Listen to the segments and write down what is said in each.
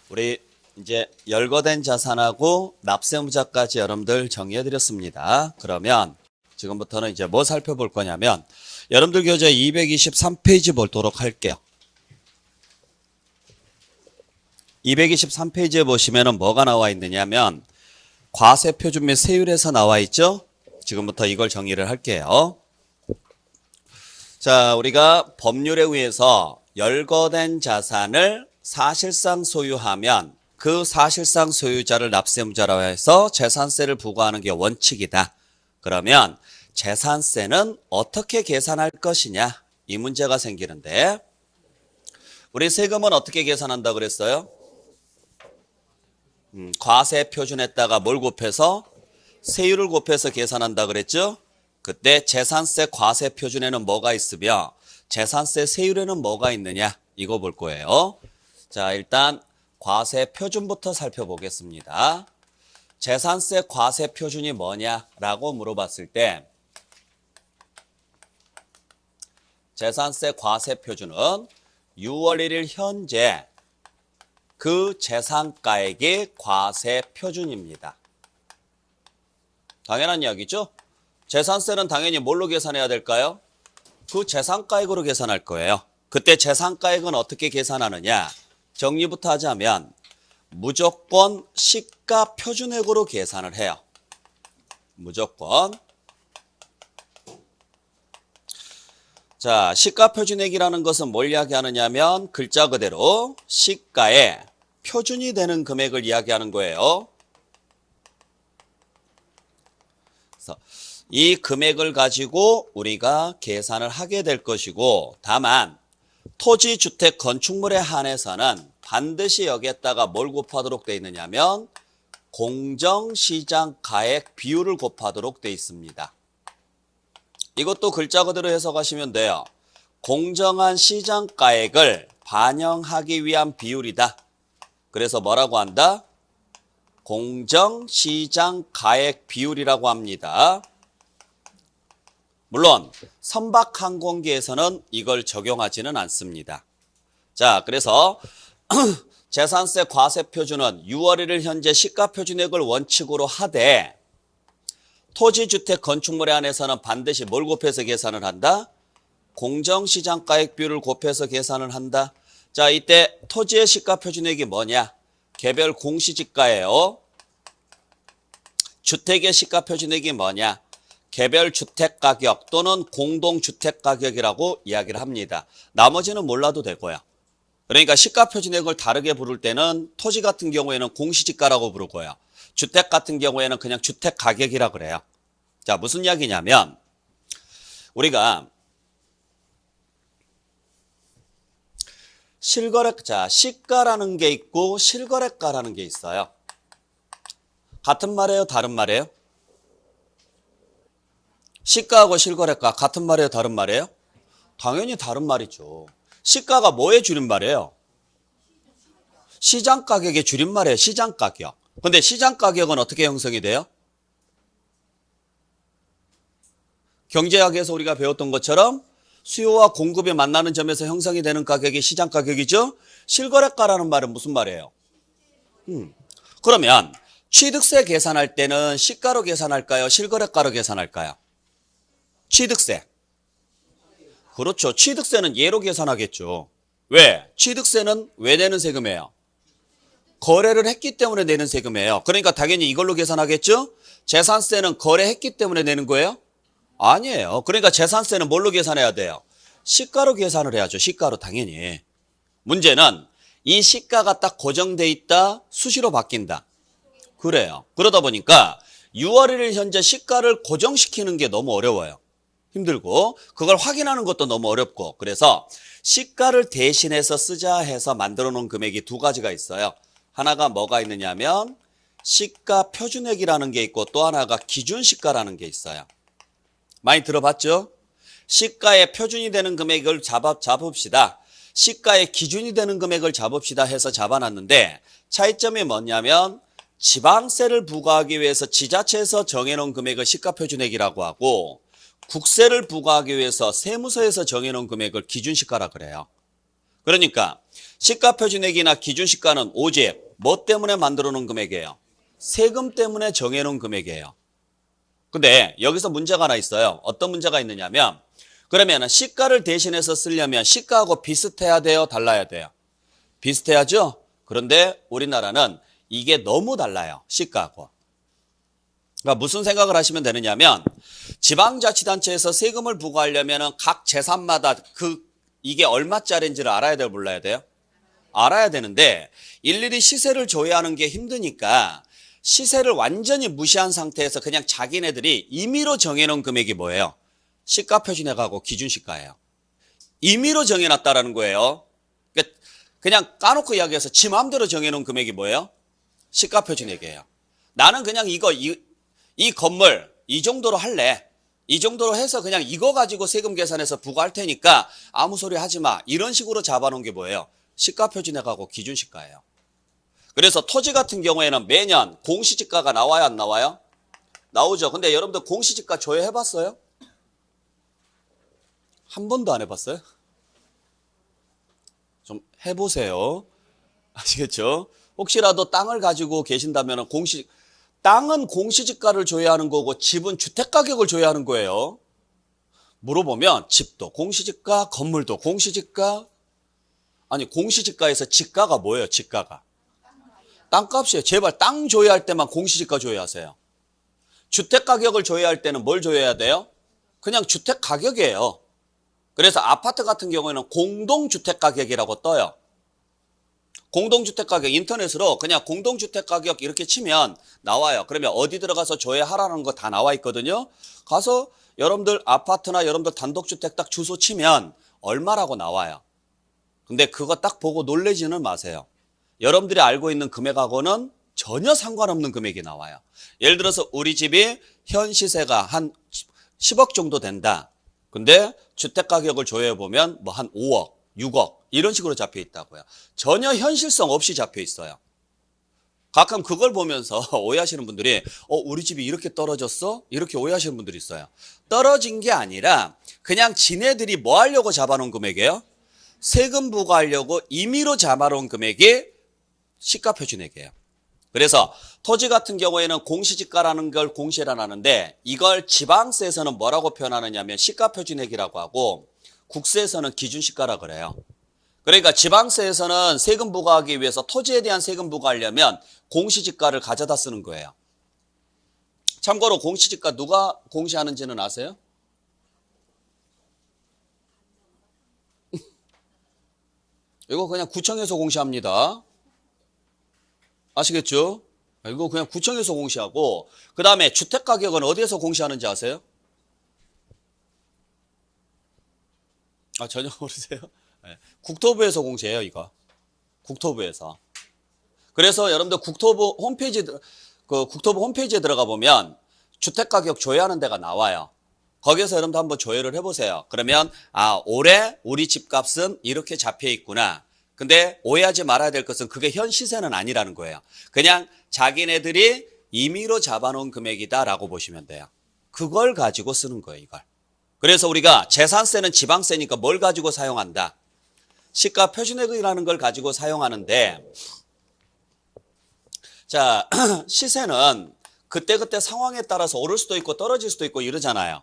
우리 이제 열거된 자산하고 납세무자까지 여러분들 정리해 드렸습니다. 그러면 지금부터는 이제 뭐 살펴볼 거냐면 여러분들 교재 223페이지 보도록 할게요. 223페이지에 보시면은 뭐가 나와 있느냐면 과세표준 및 세율에서 나와 있죠. 지금부터 이걸 정리를 할게요. 자, 우리가 법률에 의해서 열거된 자산을 사실상 소유하면 그 사실상 소유자를 납세무자라고 해서 재산세를 부과하는 게 원칙이다. 그러면 재산세는 어떻게 계산할 것이냐, 이 문제가 생기는데, 우리 세금은 어떻게 계산한다 그랬어요? 과세 표준에다가 뭘 곱해서? 세율을 곱해서 계산한다 그랬죠? 그때 재산세 과세 표준에는 뭐가 있으며 재산세 세율에는 뭐가 있느냐, 이거 볼 거예요. 자, 일단 과세 표준부터 살펴보겠습니다. 재산세 과세 표준이 뭐냐라고 물어봤을 때 재산세 과세 표준은 6월 1일 현재 그 재산가액의 과세 표준입니다. 당연한 이야기죠? 재산세는 당연히 뭘로 계산해야 될까요? 그 재산가액으로 계산할 거예요. 그때 재산가액은 어떻게 계산하느냐? 정리부터 하자면 무조건 시가 표준액으로 계산을 해요. 무조건. 자, 시가 표준액이라는 것은 뭘 이야기하느냐면 글자 그대로 시가의 표준이 되는 금액을 이야기하는 거예요. 그래서 이 금액을 가지고 우리가 계산을 하게 될 것이고, 다만 토지, 주택, 건축물에 한해서는 반드시 여기에다가 뭘 곱하도록 되어 있느냐면 공정시장 가액 비율을 곱하도록 되어 있습니다. 이것도 글자 그대로 해석하시면 돼요. 공정한 시장 가액을 반영하기 위한 비율이다. 그래서 뭐라고 한다? 공정시장 가액 비율이라고 합니다. 물론 선박항공기에서는 이걸 적용하지는 않습니다. 자, 그래서 재산세 과세 표준은 6월 1일 현재 시가 표준액을 원칙으로 하되 토지, 주택, 건축물에 한해서는 반드시 뭘 곱해서 계산을 한다? 공정시장가액 비율을 곱해서 계산을 한다. 자, 이때 토지의 시가 표준액이 뭐냐? 개별 공시지가예요. 주택의 시가 표준액이 뭐냐? 개별 주택가격 또는 공동주택가격이라고 이야기를 합니다. 나머지는 몰라도 되고요. 그러니까 시가 표준액을 다르게 부를 때는 토지 같은 경우에는 공시지가라고 부르고요. 주택 같은 경우에는 그냥 주택가격이라 그래요. 자, 무슨 이야기냐면 우리가 실거래자, 시가라는 게 있고 실거래가라는 게 있어요. 같은 말이에요? 다른 말이에요? 시가하고 실거래가 같은 말이에요? 다른 말이에요? 당연히 다른 말이죠. 시가가 뭐의 줄임말이에요? 시장가격의 줄임말이에요. 시장가격. 근데 시장가격은 어떻게 형성이 돼요? 경제학에서 우리가 배웠던 것처럼 수요와 공급이 만나는 점에서 형성이 되는 가격이 시장가격이죠. 실거래가라는 말은 무슨 말이에요? 그러면 취득세 계산할 때는 시가로 계산할까요? 실거래가로 계산할까요? 취득세. 그렇죠. 취득세는 예로 계산하겠죠. 왜? 취득세는 왜 내는 세금이에요? 거래를 했기 때문에 내는 세금이에요. 그러니까 당연히 이걸로 계산하겠죠? 재산세는 거래했기 때문에 내는 거예요? 아니에요. 그러니까 재산세는 뭘로 계산해야 돼요? 시가로 계산을 해야죠. 시가로 당연히. 문제는 이 시가가 딱 고정돼 있다, 수시로 바뀐다. 그래요. 그러다 보니까 6월 1일 현재 시가를 고정시키는 게 너무 어려워요. 힘들고 그걸 확인하는 것도 너무 어렵고, 그래서 시가를 대신해서 쓰자 해서 만들어 놓은 금액이 두 가지가 있어요. 하나가 뭐가 있느냐면 시가 표준액이라는 게 있고 또 하나가 기준시가라는 게 있어요. 많이 들어봤죠? 시가의 표준이 되는 금액을 잡읍시다. 시가의 기준이 되는 금액을 잡읍시다 해서 잡아놨는데 차이점이 뭐냐면 지방세를 부과하기 위해서 지자체에서 정해놓은 금액을 시가표준액이라고 하고 국세를 부과하기 위해서 세무서에서 정해놓은 금액을 기준시가라 그래요. 그러니까 시가표준액이나 기준시가는 오직 뭐 때문에 만들어 놓은 금액이에요? 세금 때문에 정해 놓은 금액이에요. 근데 여기서 문제가 하나 있어요. 어떤 문제가 있느냐면 그러면 시가를 대신해서 쓰려면 시가하고 비슷해야 돼요? 달라야 돼요? 비슷해야죠? 그런데 우리나라는 이게 너무 달라요. 시가하고. 그러니까 무슨 생각을 하시면 되느냐면 지방자치단체에서 세금을 부과하려면 각 재산마다 이게 얼마짜리인지를 알아야 돼요? 몰라야 돼요? 알아야 되는데 일일이 시세를 조회하는 게 힘드니까 시세를 완전히 무시한 상태에서 그냥 자기네들이 임의로 정해놓은 금액이 뭐예요? 시가표준액하고 기준시가예요. 임의로 정해놨다라는 거예요. 그냥 까놓고 이야기해서 지 마음대로 정해놓은 금액이 뭐예요? 시가표준액이에요. 나는 그냥 이 건물 이 정도로 할래. 이 정도로 해서 그냥 이거 가지고 세금 계산해서 부과할 테니까 아무 소리 하지 마. 이런 식으로 잡아놓은 게 뭐예요? 시가표준액하고 기준시가예요. 그래서 토지 같은 경우에는 매년 공시지가가 나와요, 안 나와요? 나오죠. 근데 여러분들 공시지가 조회해봤어요? 한 번도 안 해봤어요? 좀 해보세요. 아시겠죠? 혹시라도 땅을 가지고 계신다면 땅은 공시지가를 조회하는 거고 집은 주택가격을 조회하는 거예요. 물어보면 집도 공시지가, 건물도 공시지가. 아니 공시지가에서 지가가 뭐예요? 지가가. 땅값이에요. 제발 땅 조회할 때만 공시지가 조회하세요. 주택가격을 조회할 때는 뭘 조회해야 돼요? 그냥 주택가격이에요. 그래서 아파트 같은 경우에는 공동주택가격이라고 떠요. 공동주택가격 인터넷으로 그냥 공동주택가격 이렇게 치면 나와요. 그러면 어디 들어가서 조회하라는 거 다 나와 있거든요. 가서 여러분들 아파트나 여러분들 단독주택 딱 주소 치면 얼마라고 나와요. 근데 그거 딱 보고 놀라지는 마세요. 여러분들이 알고 있는 금액하고는 전혀 상관없는 금액이 나와요. 예를 들어서 우리 집이 현 시세가 한 10억 정도 된다. 근데 주택가격을 조회해보면 뭐 한 5억, 6억 이런 식으로 잡혀 있다고요. 전혀 현실성 없이 잡혀 있어요. 가끔 그걸 보면서 오해하시는 분들이 우리 집이 이렇게 떨어졌어? 이렇게 오해하시는 분들이 있어요. 떨어진 게 아니라 그냥 지네들이 뭐 하려고 잡아놓은 금액이에요? 세금 부과하려고 임의로 잡아놓은 금액이 시가표준액이에요. 그래서 토지 같은 경우에는 공시지가라는 걸 공시를 하는데 이걸 지방세에서는 뭐라고 표현하느냐면 시가표준액이라고 하고 국세에서는 기준시가라 그래요. 그러니까 지방세에서는 세금 부과하기 위해서 토지에 대한 세금 부과하려면 공시지가를 가져다 쓰는 거예요. 참고로 공시지가 누가 공시하는지는 아세요? 이거 그냥 구청에서 공시합니다. 아시겠죠? 이거 그냥 구청에서 공시하고 그 다음에 주택가격은 어디에서 공시하는지 아세요? 전혀 모르세요? 네. 국토부에서 공시해요, 이거. 국토부에서. 그래서 여러분들 국토부 홈페이지에 들어가 보면 주택가격 조회하는 데가 나와요. 거기에서 여러분들 한번 조회를 해보세요. 그러면 올해 우리 집값은 이렇게 잡혀 있구나. 근데 오해하지 말아야 될 것은 그게 현 시세는 아니라는 거예요. 그냥 자기네들이 임의로 잡아놓은 금액이다라고 보시면 돼요. 그걸 가지고 쓰는 거예요, 이걸. 그래서 우리가 재산세는 지방세니까 뭘 가지고 사용한다? 시가표준액이라는 걸 가지고 사용하는데 자, 시세는 그때그때 상황에 따라서 오를 수도 있고 떨어질 수도 있고 이러잖아요.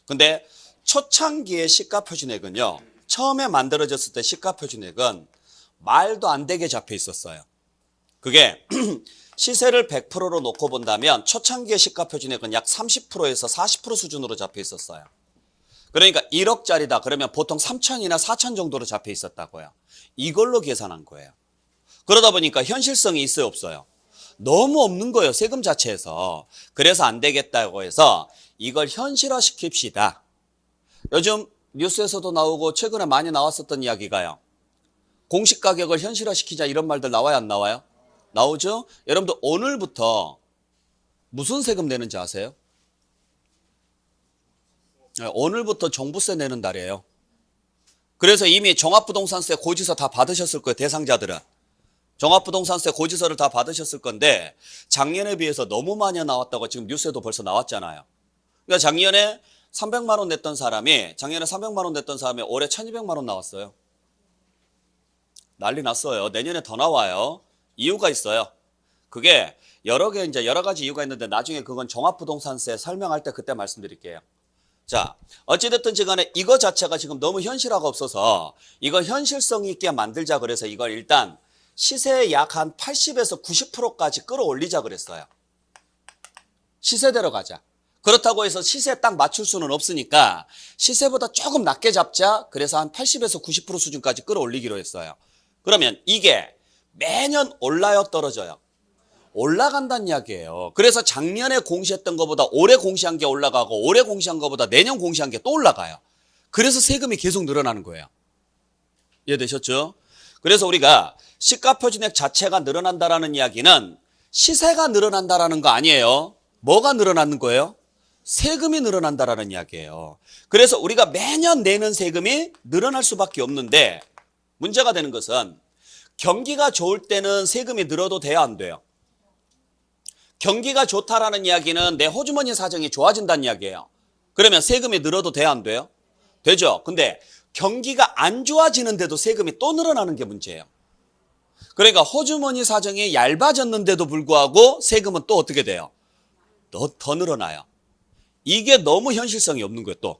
근데 초창기의 시가표준액은요. 처음에 만들어졌을 때 시가표준액은 말도 안 되게 잡혀 있었어요. 그게 시세를 100%로 놓고 본다면 초창기의 시가표준액은 약 30%에서 40% 수준으로 잡혀 있었어요. 그러니까 1억짜리다 그러면 보통 3천이나 4천 정도로 잡혀 있었다고요. 이걸로 계산한 거예요. 그러다 보니까 현실성이 있어요, 없어요? 너무 없는 거예요, 세금 자체에서. 그래서 안 되겠다고 해서 이걸 현실화 시킵시다. 요즘 뉴스에서도 나오고 최근에 많이 나왔었던 이야기가요. 공시가격을 현실화시키자 이런 말들 나와요, 안 나와요? 나오죠? 여러분들 오늘부터 무슨 세금 내는지 아세요? 오늘부터 종부세 내는 날이에요. 그래서 이미 종합부동산세 고지서 다 받으셨을 거예요, 대상자들은. 종합부동산세 고지서를 다 받으셨을 건데 작년에 비해서 너무 많이 나왔다고 지금 뉴스에도 벌써 나왔잖아요. 그러니까 작년에 300만 원 냈던 사람이 올해 1200만 원 나왔어요. 난리 났어요. 내년에 더 나와요. 이유가 있어요. 그게 여러 가지 이유가 있는데 나중에 그건 종합부동산세 설명할 때 그때 말씀드릴게요. 자, 어찌됐든지 간에 이거 자체가 지금 너무 현실화가 없어서 이거 현실성 있게 만들자 그래서 이걸 일단 시세의 약 한 80에서 90%까지 끌어올리자 그랬어요. 시세대로 가자. 그렇다고 해서 시세에 딱 맞출 수는 없으니까 시세보다 조금 낮게 잡자. 그래서 한 80에서 90% 수준까지 끌어올리기로 했어요. 그러면 이게 매년 올라요, 떨어져요? 올라간다는 이야기예요. 그래서 작년에 공시했던 것보다 올해 공시한 게 올라가고 올해 공시한 것보다 내년 공시한 게 또 올라가요. 그래서 세금이 계속 늘어나는 거예요. 이해되셨죠? 그래서 우리가 시가표준액 자체가 늘어난다라는 이야기는 시세가 늘어난다라는 거 아니에요. 뭐가 늘어나는 거예요? 세금이 늘어난다라는 이야기예요. 그래서 우리가 매년 내는 세금이 늘어날 수밖에 없는데 문제가 되는 것은 경기가 좋을 때는 세금이 늘어도 돼야 안 돼요? 경기가 좋다라는 이야기는 내 호주머니 사정이 좋아진다는 이야기예요. 그러면 세금이 늘어도 돼야 안 돼요? 되죠. 근데 경기가 안 좋아지는데도 세금이 또 늘어나는 게 문제예요. 그러니까 호주머니 사정이 얇아졌는데도 불구하고 세금은 또 어떻게 돼요? 더 늘어나요. 이게 너무 현실성이 없는 거예요, 또.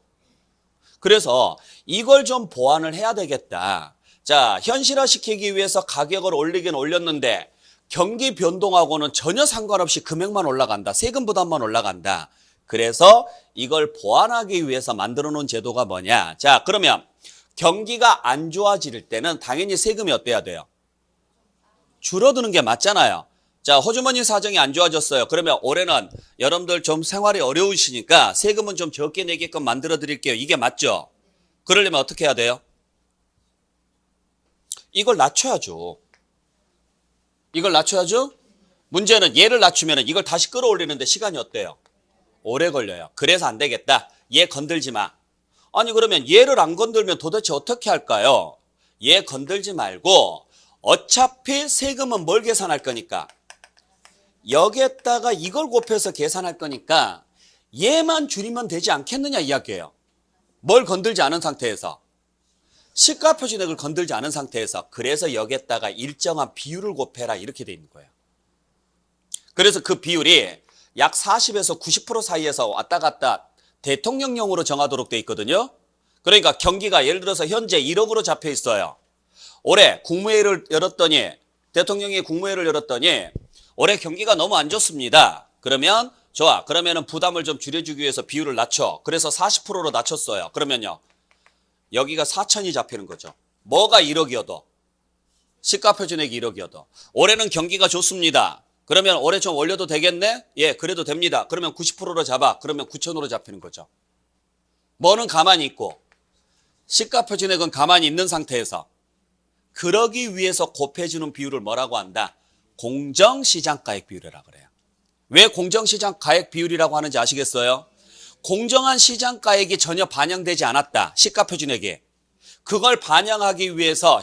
그래서 이걸 좀 보완을 해야 되겠다. 자, 현실화시키기 위해서 가격을 올리긴 올렸는데 경기 변동하고는 전혀 상관없이 금액만 올라간다. 세금 부담만 올라간다. 그래서 이걸 보완하기 위해서 만들어 놓은 제도가 뭐냐. 자, 그러면 경기가 안 좋아질 때는 당연히 세금이 어때야 돼요? 줄어드는 게 맞잖아요. 자, 호주머니 사정이 안 좋아졌어요. 그러면 올해는 여러분들 좀 생활이 어려우시니까 세금은 좀 적게 내게끔 만들어 드릴게요. 이게 맞죠? 그러려면 어떻게 해야 돼요? 이걸 낮춰야죠. 이걸 낮춰야죠? 문제는 얘를 낮추면 이걸 다시 끌어올리는데 시간이 어때요? 오래 걸려요. 그래서 안 되겠다. 얘 건들지 마. 아니 그러면 얘를 안 건들면 도대체 어떻게 할까요? 얘 건들지 말고 어차피 세금은 뭘 계산할 거니까 여기에다가 이걸 곱해서 계산할 거니까 얘만 줄이면 되지 않겠느냐 이야기예요. 뭘 건들지 않은 상태에서. 시가표준액을 건들지 않은 상태에서. 그래서 여기에다가 일정한 비율을 곱해라 이렇게 돼 있는 거예요. 그래서 그 비율이 약 40에서 90% 사이에서 왔다 갔다 대통령령으로 정하도록 돼 있거든요. 그러니까 경기가 예를 들어서 현재 1억으로 잡혀 있어요. 올해 국무회의를 열었더니 대통령이 국무회의를 열었더니 올해 경기가 너무 안 좋습니다. 그러면 좋아. 그러면은 부담을 좀 줄여주기 위해서 비율을 낮춰. 그래서 40%로 낮췄어요. 그러면요. 여기가 4천이 잡히는 거죠. 뭐가 1억이어도. 시가표준액이 1억이어도. 올해는 경기가 좋습니다. 그러면 올해 좀 올려도 되겠네? 예, 그래도 됩니다. 그러면 90%로 잡아. 그러면 9천으로 잡히는 거죠. 뭐는 가만히 있고 시가표준액은 가만히 있는 상태에서 그러기 위해서 곱해주는 비율을 뭐라고 한다? 공정시장가액 비율이라고 그래요. 왜 공정시장가액 비율이라고 하는지 아시겠어요? 공정한 시장가액이 전혀 반영되지 않았다. 시가표준액이. 그걸 반영하기 위해서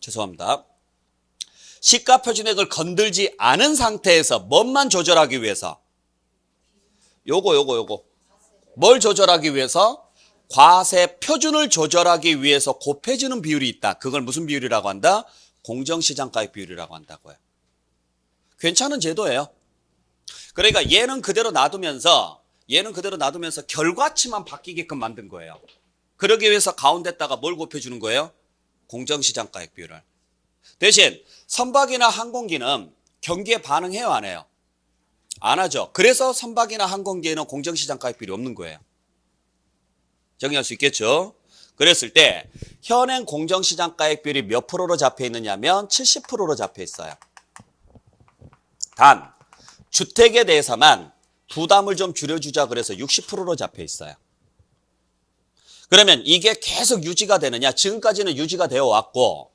죄송합니다. 시가표준액을 건들지 않은 상태에서 뭐만 조절하기 위해서? 요거. 뭘 조절하기 위해서? 과세 표준을 조절하기 위해서 곱해지는 비율이 있다. 그걸 무슨 비율이라고 한다? 공정시장가액 비율이라고 한다고요. 괜찮은 제도예요. 그러니까 얘는 그대로 놔두면서 결과치만 바뀌게끔 만든 거예요. 그러기 위해서 가운데다가 뭘 곱해주는 거예요? 공정시장가액 비율을. 대신 선박이나 항공기는 경기에 반응해요, 안 해요? 안 하죠. 그래서 선박이나 항공기에는 공정시장가액 비율이 없는 거예요. 정리할 수 있겠죠? 그랬을 때 현행 공정시장가액 비율이 몇 프로로 잡혀 있느냐면 70%로 잡혀 있어요. 단 주택에 대해서만 부담을 좀 줄여주자 그래서 60%로 잡혀 있어요. 그러면 이게 계속 유지가 되느냐? 지금까지는 유지가 되어 왔고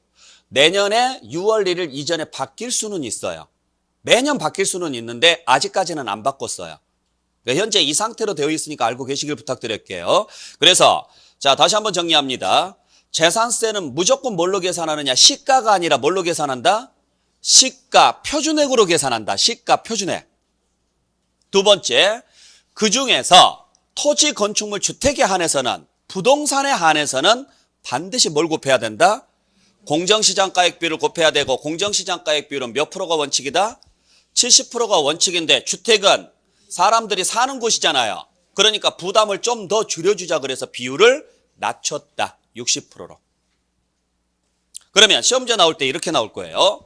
내년에 6월 1일 이전에 바뀔 수는 있어요. 매년 바뀔 수는 있는데 아직까지는 안 바꿨어요. 그러니까 현재 이 상태로 되어 있으니까 알고 계시길 부탁드릴게요. 그래서 자 다시 한번 정리합니다. 재산세는 무조건 뭘로 계산하느냐? 시가가 아니라 뭘로 계산한다? 시가 표준액으로 계산한다. 시가 표준액. 두 번째, 그중에서 토지 건축물 주택에 한해서는 부동산에 한해서는 반드시 뭘 곱해야 된다? 공정시장가액 비율을 곱해야 되고 공정시장가액 비율은 몇 프로가 원칙이다? 70%가 원칙인데 주택은 사람들이 사는 곳이잖아요. 그러니까 부담을 좀 더 줄여주자 그래서 비율을 낮췄다. 60%로. 그러면 시험제 나올 때 이렇게 나올 거예요.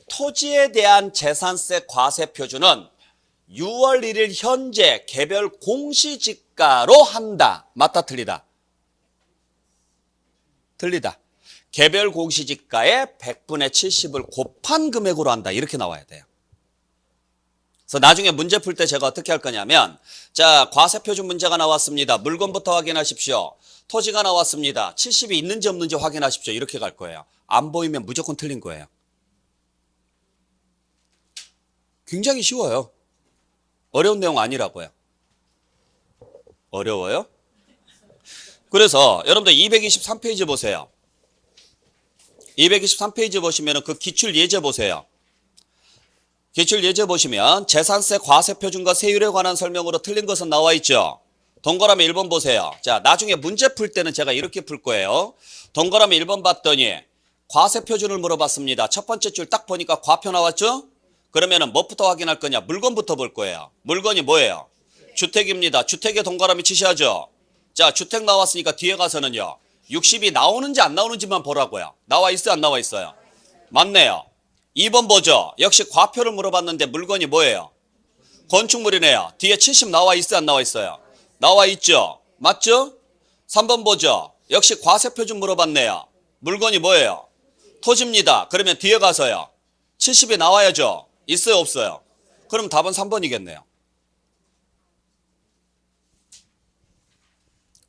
토지에 대한 재산세 과세 표준은 6월 1일 현재 개별 공시지가로 한다. 맞다 틀리다? 틀리다. 개별 공시지가의 100분의 70을 곱한 금액으로 한다. 이렇게 나와야 돼요. 그래서 나중에 문제 풀 때 제가 어떻게 할 거냐면 자, 과세 표준 문제가 나왔습니다. 물건부터 확인하십시오. 토지가 나왔습니다. 70이 있는지 없는지 확인하십시오. 이렇게 갈 거예요. 안 보이면 무조건 틀린 거예요. 굉장히 쉬워요. 어려운 내용 아니라고요. 어려워요? 그래서 여러분들 223페이지 보세요. 223페이지 보시면 그 기출 예제 보세요. 기출 예제 보시면 재산세 과세 표준과 세율에 관한 설명으로 틀린 것은 나와 있죠. 동그라미 1번 보세요. 자, 나중에 문제 풀 때는 제가 이렇게 풀 거예요. 동그라미 1번 봤더니 과세 표준을 물어봤습니다. 첫 번째 줄 딱 보니까 과표 나왔죠? 그러면은 뭐부터 확인할 거냐? 물건부터 볼 거예요. 물건이 뭐예요? 주택입니다. 주택에 동그라미 치셔야죠. 자, 주택 나왔으니까 뒤에 가서는요. 60이 나오는지 안 나오는지만 보라고요. 나와 있어요? 안 나와 있어요? 맞네요. 2번 보죠. 역시 과표를 물어봤는데 물건이 뭐예요? 건축물이네요. 뒤에 70 나와 있어요? 안 나와 있어요? 나와 있죠. 맞죠? 3번 보죠. 역시 과세 표준 물어봤네요. 물건이 뭐예요? 토지입니다. 그러면 뒤에 가서요. 70이 나와야죠. 있어요? 없어요? 그럼 답은 3번이겠네요.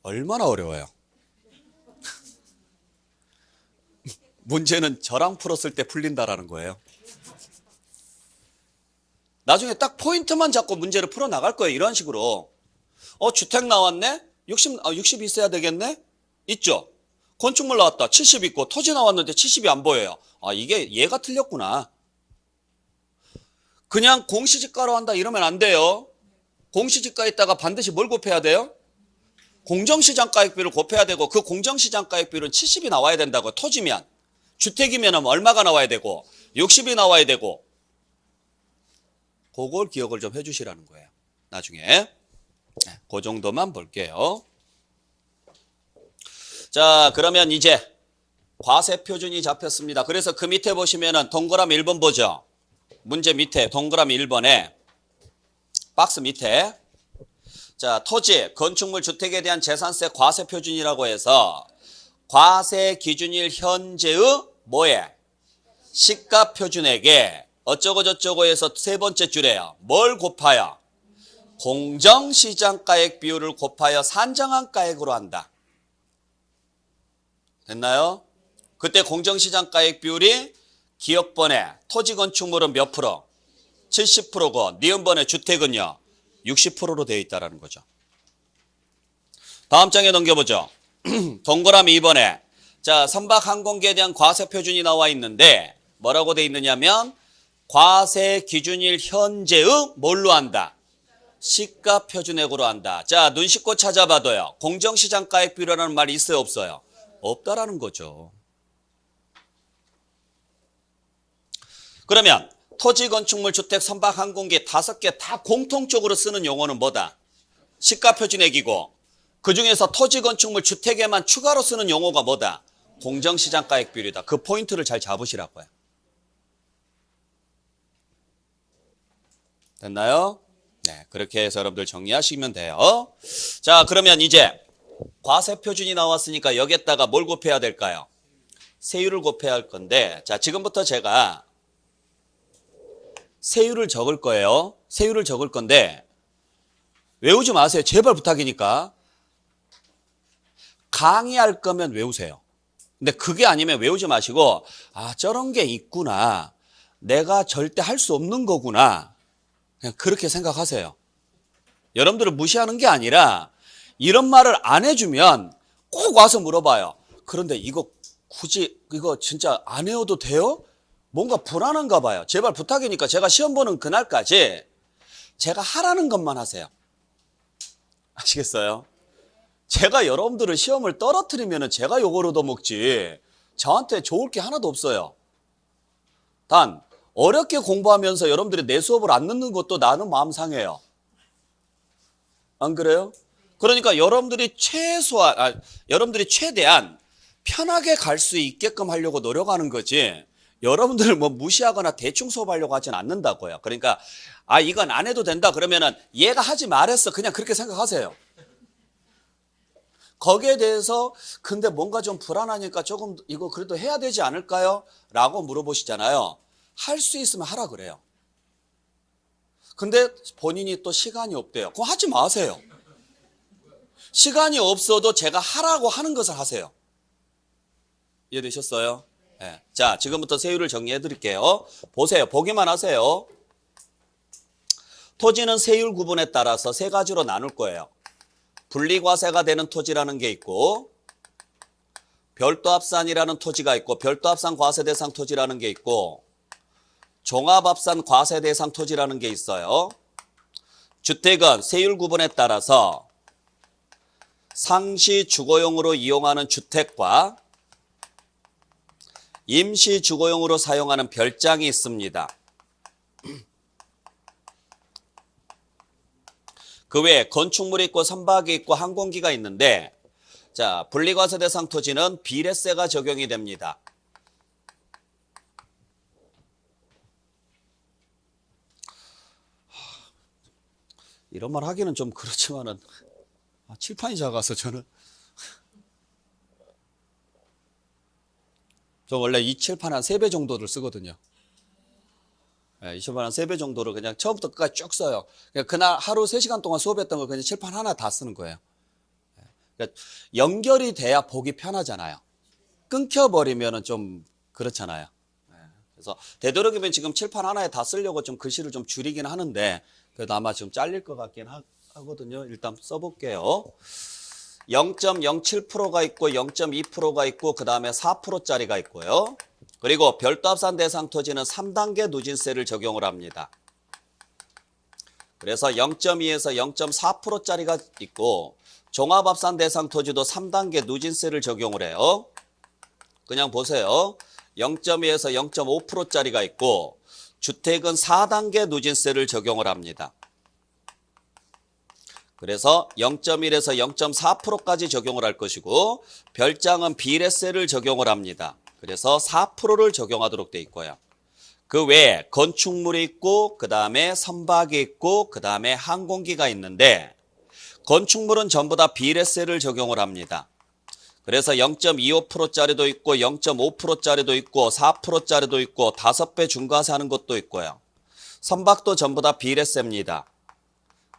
얼마나 어려워요? 문제는 저랑 풀었을 때 풀린다라는 거예요. 나중에 딱 포인트만 잡고 문제를 풀어나갈 거예요. 이런 식으로. 주택 나왔네? 60 있어야 되겠네? 있죠? 건축물 나왔다. 70 있고 토지 나왔는데 70이 안 보여요. 이게 얘가 틀렸구나. 그냥 공시지가로 한다 이러면 안 돼요. 공시지가에다가 반드시 뭘 곱해야 돼요? 공정시장가액비율을 곱해야 되고 그 공정시장가액비율은 70이 나와야 된다고. 토지면. 주택이면 얼마가 나와야 되고 60이 나와야 되고 그걸 기억을 좀 해주시라는 거예요. 나중에 그 정도만 볼게요. 자, 그러면 이제 과세 표준이 잡혔습니다. 그래서 그 밑에 보시면은 동그라미 1번 보죠. 문제 밑에 동그라미 1번에 박스 밑에 자, 토지, 건축물, 주택에 대한 재산세 과세 표준이라고 해서 과세 기준일 현재의 뭐에? 시가 표준액에 어쩌고 저쩌고 해서 세 번째 줄에요. 뭘 곱하여? 공정시장가액 비율을 곱하여 산정한 가액으로 한다. 됐나요? 그때 공정시장가액 비율이 기억번에 토지 건축물은 몇 프로? 70%고 니은번에 주택은요 60%로 되어 있다는 거죠. 다음 장에 넘겨보죠. 동그라미 2번에 자, 선박항공기에 대한 과세 표준이 나와 있는데 뭐라고 되어 있느냐면 과세 기준일 현재의 뭘로 한다? 시가 표준액으로 한다. 자, 눈 씻고 찾아봐도요. 공정시장가액 비율이라는 말이 있어요? 없어요? 없다라는 거죠. 그러면 토지, 건축물, 주택, 선박, 항공기 5개 다 공통적으로 쓰는 용어는 뭐다? 시가 표준액이고 그중에서 토지, 건축물, 주택에만 추가로 쓰는 용어가 뭐다? 공정시장가액 비율이다. 그 포인트를 잘 잡으시라고요. 됐나요? 네, 그렇게 해서 여러분들 정리하시면 돼요. 자, 그러면 이제 과세 표준이 나왔으니까 여기에다가 뭘 곱해야 될까요? 세율을 곱해야 할 건데 자, 지금부터 제가 세율을 적을 거예요. 세율을 적을 건데 외우지 마세요. 제발 부탁이니까. 강의할 거면 외우세요. 근데 그게 아니면 외우지 마시고 저런 게 있구나. 내가 절대 할 수 없는 거구나. 그냥 그렇게 생각하세요. 여러분들을 무시하는 게 아니라 이런 말을 안 해주면 꼭 와서 물어봐요. 그런데 이거 굳이 이거 진짜 안 해도 돼요? 뭔가 불안한가 봐요. 제발 부탁이니까 제가 시험 보는 그날까지 제가 하라는 것만 하세요. 아시겠어요? 제가 여러분들을 시험을 떨어뜨리면 제가 욕을 얻어먹지 저한테 좋을 게 하나도 없어요. 단 어렵게 공부하면서 여러분들이 내 수업을 안 듣는 것도 나는 마음 상해요. 안 그래요? 그러니까 여러분들이 여러분들이 최대한 편하게 갈 수 있게끔 하려고 노력하는 거지, 여러분들을 뭐 무시하거나 대충 수업하려고 하진 않는다고요. 그러니까 이건 안 해도 된다 그러면은 얘가 하지 말했어, 그냥 그렇게 생각하세요. 거기에 대해서 근데 뭔가 좀 불안하니까 조금 이거 그래도 해야 되지 않을까요? 라고 물어보시잖아요. 할 수 있으면 하라 그래요. 근데 본인이 또 시간이 없대요. 그거 하지 마세요. 시간이 없어도 제가 하라고 하는 것을 하세요. 이해되셨어요? 네. 자, 지금부터 세율을 정리해 드릴게요. 보세요. 보기만 하세요. 토지는 세율 구분에 따라서 세 가지로 나눌 거예요. 분리과세가 되는 토지라는 게 있고, 별도합산이라는 토지가 있고, 별도합산 과세대상 토지라는 게 있고, 종합합산 과세대상 토지라는 게 있어요. 주택은 세율 구분에 따라서 상시 주거용으로 이용하는 주택과 임시 주거용으로 사용하는 별장이 있습니다. 그 외에 건축물이 있고 선박이 있고 항공기가 있는데, 자, 분리과세 대상 토지는 비례세가 적용이 됩니다. 이런 말 하기는 좀 그렇지만은 칠판이 작아서 저는 저 원래 이 칠판 한 3배 정도를 쓰거든요. 이 칠판 한 3배 정도를 그냥 처음부터 끝까지 쭉 써요. 그날 하루 3시간 동안 수업했던 걸 그냥 칠판 하나 다 쓰는 거예요. 그러니까 연결이 돼야 보기 편하잖아요. 끊겨버리면은 좀 그렇잖아요. 그래서 되도록이면 지금 칠판 하나에 다 쓰려고 좀 글씨를 좀 줄이긴 하는데, 그래도 아마 좀 잘릴 것 같긴 하거든요. 일단 써볼게요. 0.07%가 있고 0.2%가 있고 그 다음에 4%짜리가 있고요. 그리고 별도합산 대상 토지는 3단계 누진세를 적용을 합니다. 그래서 0.2에서 0.4%짜리가 있고, 종합합산 대상 토지도 3단계 누진세를 적용을 해요. 그냥 보세요. 0.2에서 0.5%짜리가 있고, 주택은 4단계 누진세를 적용을 합니다. 그래서 0.1에서 0.4%까지 적용을 할 것이고, 별장은 비례세를 적용을 합니다. 그래서 4%를 적용하도록 돼 있고요. 그 외에 건축물이 있고, 그 다음에 선박이 있고, 그 다음에 항공기가 있는데, 건축물은 전부 다 비례세를 적용을 합니다. 그래서 0.25%짜리도 있고 0.5%짜리도 있고 4%짜리도 있고 5배 중과세하는 것도 있고요. 선박도 전부 다 비례세입니다.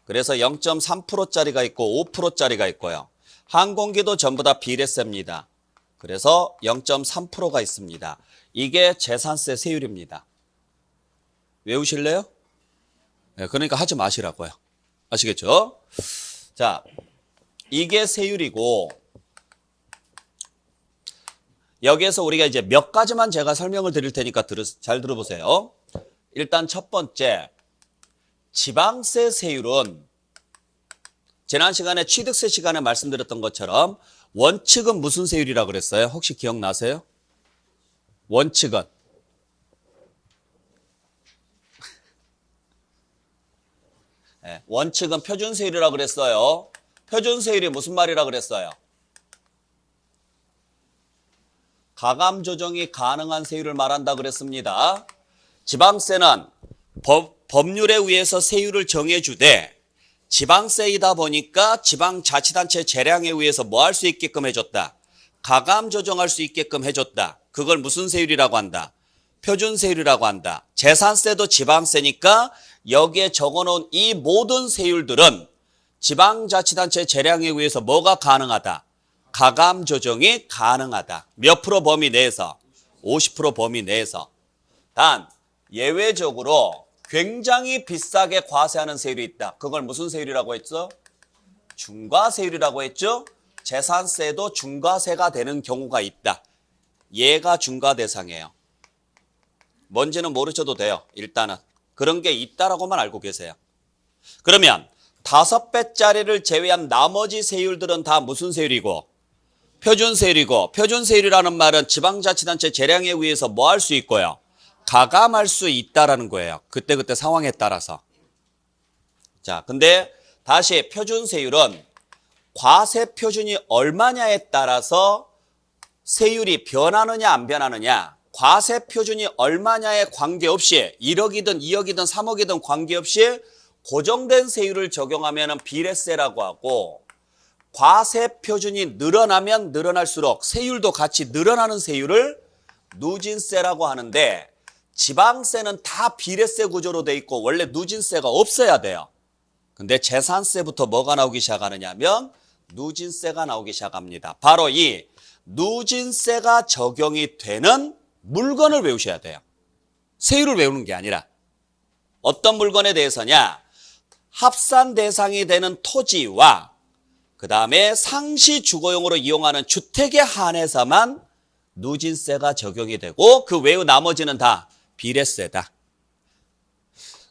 그래서 0.3%짜리가 있고 5%짜리가 있고요. 항공기도 전부 다 비례세입니다. 그래서 0.3%가 있습니다. 이게 재산세 세율입니다. 외우실래요? 네, 그러니까 하지 마시라고요. 아시겠죠? 자, 이게 세율이고, 여기에서 우리가 이제 몇 가지만 제가 설명을 드릴 테니까 잘 들어보세요. 일단 첫 번째, 지방세 세율은 지난 시간에 취득세 시간에 말씀드렸던 것처럼 원칙은 무슨 세율이라고 그랬어요? 혹시 기억나세요? 원칙은 원칙은 표준세율이라고 그랬어요. 표준세율이 무슨 말이라고 그랬어요? 가감 조정이 가능한 세율을 말한다 그랬습니다. 지방세는 법률에 의해서 세율을 정해주되, 지방세이다 보니까 지방자치단체 재량에 의해서 뭐 할 수 있게끔 해줬다? 가감 조정할 수 있게끔 해줬다. 그걸 무슨 세율이라고 한다? 표준세율이라고 한다. 재산세도 지방세니까 여기에 적어놓은 이 모든 세율들은 지방자치단체 재량에 의해서 뭐가 가능하다? 가감 조정이 가능하다. 몇 프로 범위 내에서? 50% 범위 내에서. 단 예외적으로 굉장히 비싸게 과세하는 세율이 있다. 그걸 무슨 세율이라고 했죠? 중과세율이라고 했죠? 재산세도 중과세가 되는 경우가 있다. 얘가 중과 대상이에요. 뭔지는 모르셔도 돼요. 일단은 그런 게 있다라고만 알고 계세요. 그러면 5배짜리를 제외한 나머지 세율들은 다 무슨 세율이고? 표준세율이고, 표준세율이라는 말은 지방자치단체 재량에 의해서 뭐 할 수 있고요? 가감할 수 있다라는 거예요. 그때그때 상황에 따라서. 자, 근데 다시 표준세율은 과세 표준이 얼마냐에 따라서 세율이 변하느냐 안 변하느냐, 과세 표준이 얼마냐에 관계없이 1억이든 2억이든 3억이든 관계없이 고정된 세율을 적용하면 비례세라고 하고, 과세 표준이 늘어나면 늘어날수록 세율도 같이 늘어나는 세율을 누진세라고 하는데, 지방세는 다 비례세 구조로 돼 있고 원래 누진세가 없어야 돼요. 근데 재산세부터 뭐가 나오기 시작하느냐 하면 누진세가 나오기 시작합니다. 바로 이 누진세가 적용이 되는 물건을 외우셔야 돼요. 세율을 외우는 게 아니라. 어떤 물건에 대해서냐? 합산 대상이 되는 토지와 그 다음에 상시 주거용으로 이용하는 주택에 한해서만 누진세가 적용이 되고, 그 외의 나머지는 다 비례세다.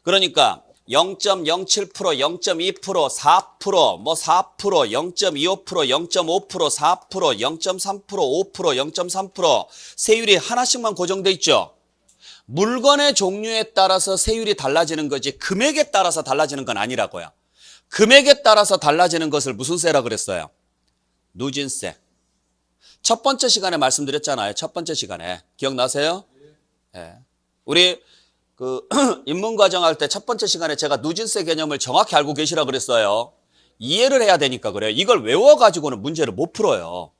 그러니까 0.07%, 0.2%, 4%, 뭐 4%, 0.25%, 0.5%, 4%, 0.3%, 5%, 0.3% 세율이 하나씩만 고정돼 있죠. 물건의 종류에 따라서 세율이 달라지는 거지 금액에 따라서 달라지는 건 아니라고요. 금액에 따라서 달라지는 것을 무슨 세라 그랬어요? 누진세. 첫 번째 시간에 말씀드렸잖아요. 첫 번째 시간에. 기억나세요? 네. 우리 입문과정 할 때 첫 번째 시간에 제가 누진세 개념을 정확히 알고 계시라 그랬어요. 이해를 해야 되니까 그래요. 이걸 외워가지고는 문제를 못 풀어요.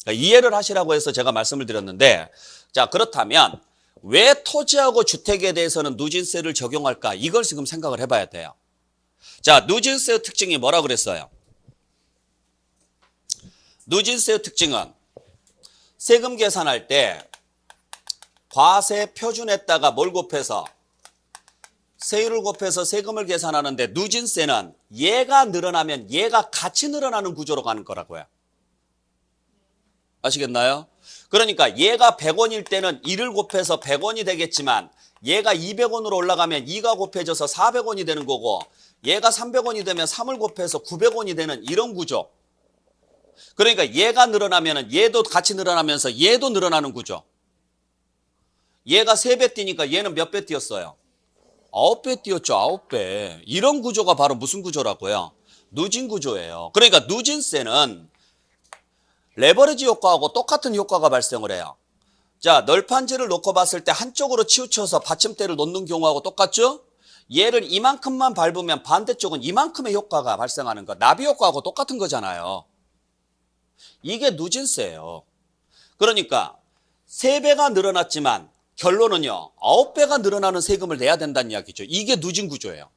그러니까 이해를 하시라고 해서 제가 말씀을 드렸는데, 자, 그렇다면 왜 토지하고 주택에 대해서는 누진세를 적용할까? 이걸 지금 생각을 해봐야 돼요. 자, 누진세의 특징이 뭐라 그랬어요? 누진세의 특징은 세금 계산할 때 과세 표준에다가 뭘 곱해서 세율을 곱해서 세금을 계산하는데, 누진세는 얘가 늘어나면 얘가 같이 늘어나는 구조로 가는 거라고요. 아시겠나요? 그러니까 얘가 100원일 때는 1을 곱해서 100원이 되겠지만, 얘가 200원으로 올라가면 2가 곱해져서 400원이 되는 거고, 얘가 300원이 되면 3을 곱해서 900원이 되는 이런 구조. 그러니까 얘가 늘어나면 얘도 같이 늘어나면서 얘도 늘어나는 구조. 얘가 3배 뛰니까 얘는 몇 배 뛰었어요? 9배 뛰었죠. 9배. 이런 구조가 바로 무슨 구조라고요? 누진 구조예요. 그러니까 누진세는 레버리지 효과하고 똑같은 효과가 발생을 해요. 자, 널판지를 놓고 봤을 때 한쪽으로 치우쳐서 받침대를 놓는 경우하고 똑같죠? 얘를 이만큼만 밟으면 반대쪽은 이만큼의 효과가 발생하는 거. 나비 효과하고 똑같은 거잖아요. 이게 누진세예요. 그러니까 3배가 늘어났지만 결론은요, 9배가 늘어나는 세금을 내야 된다는 이야기죠. 이게 누진 구조예요.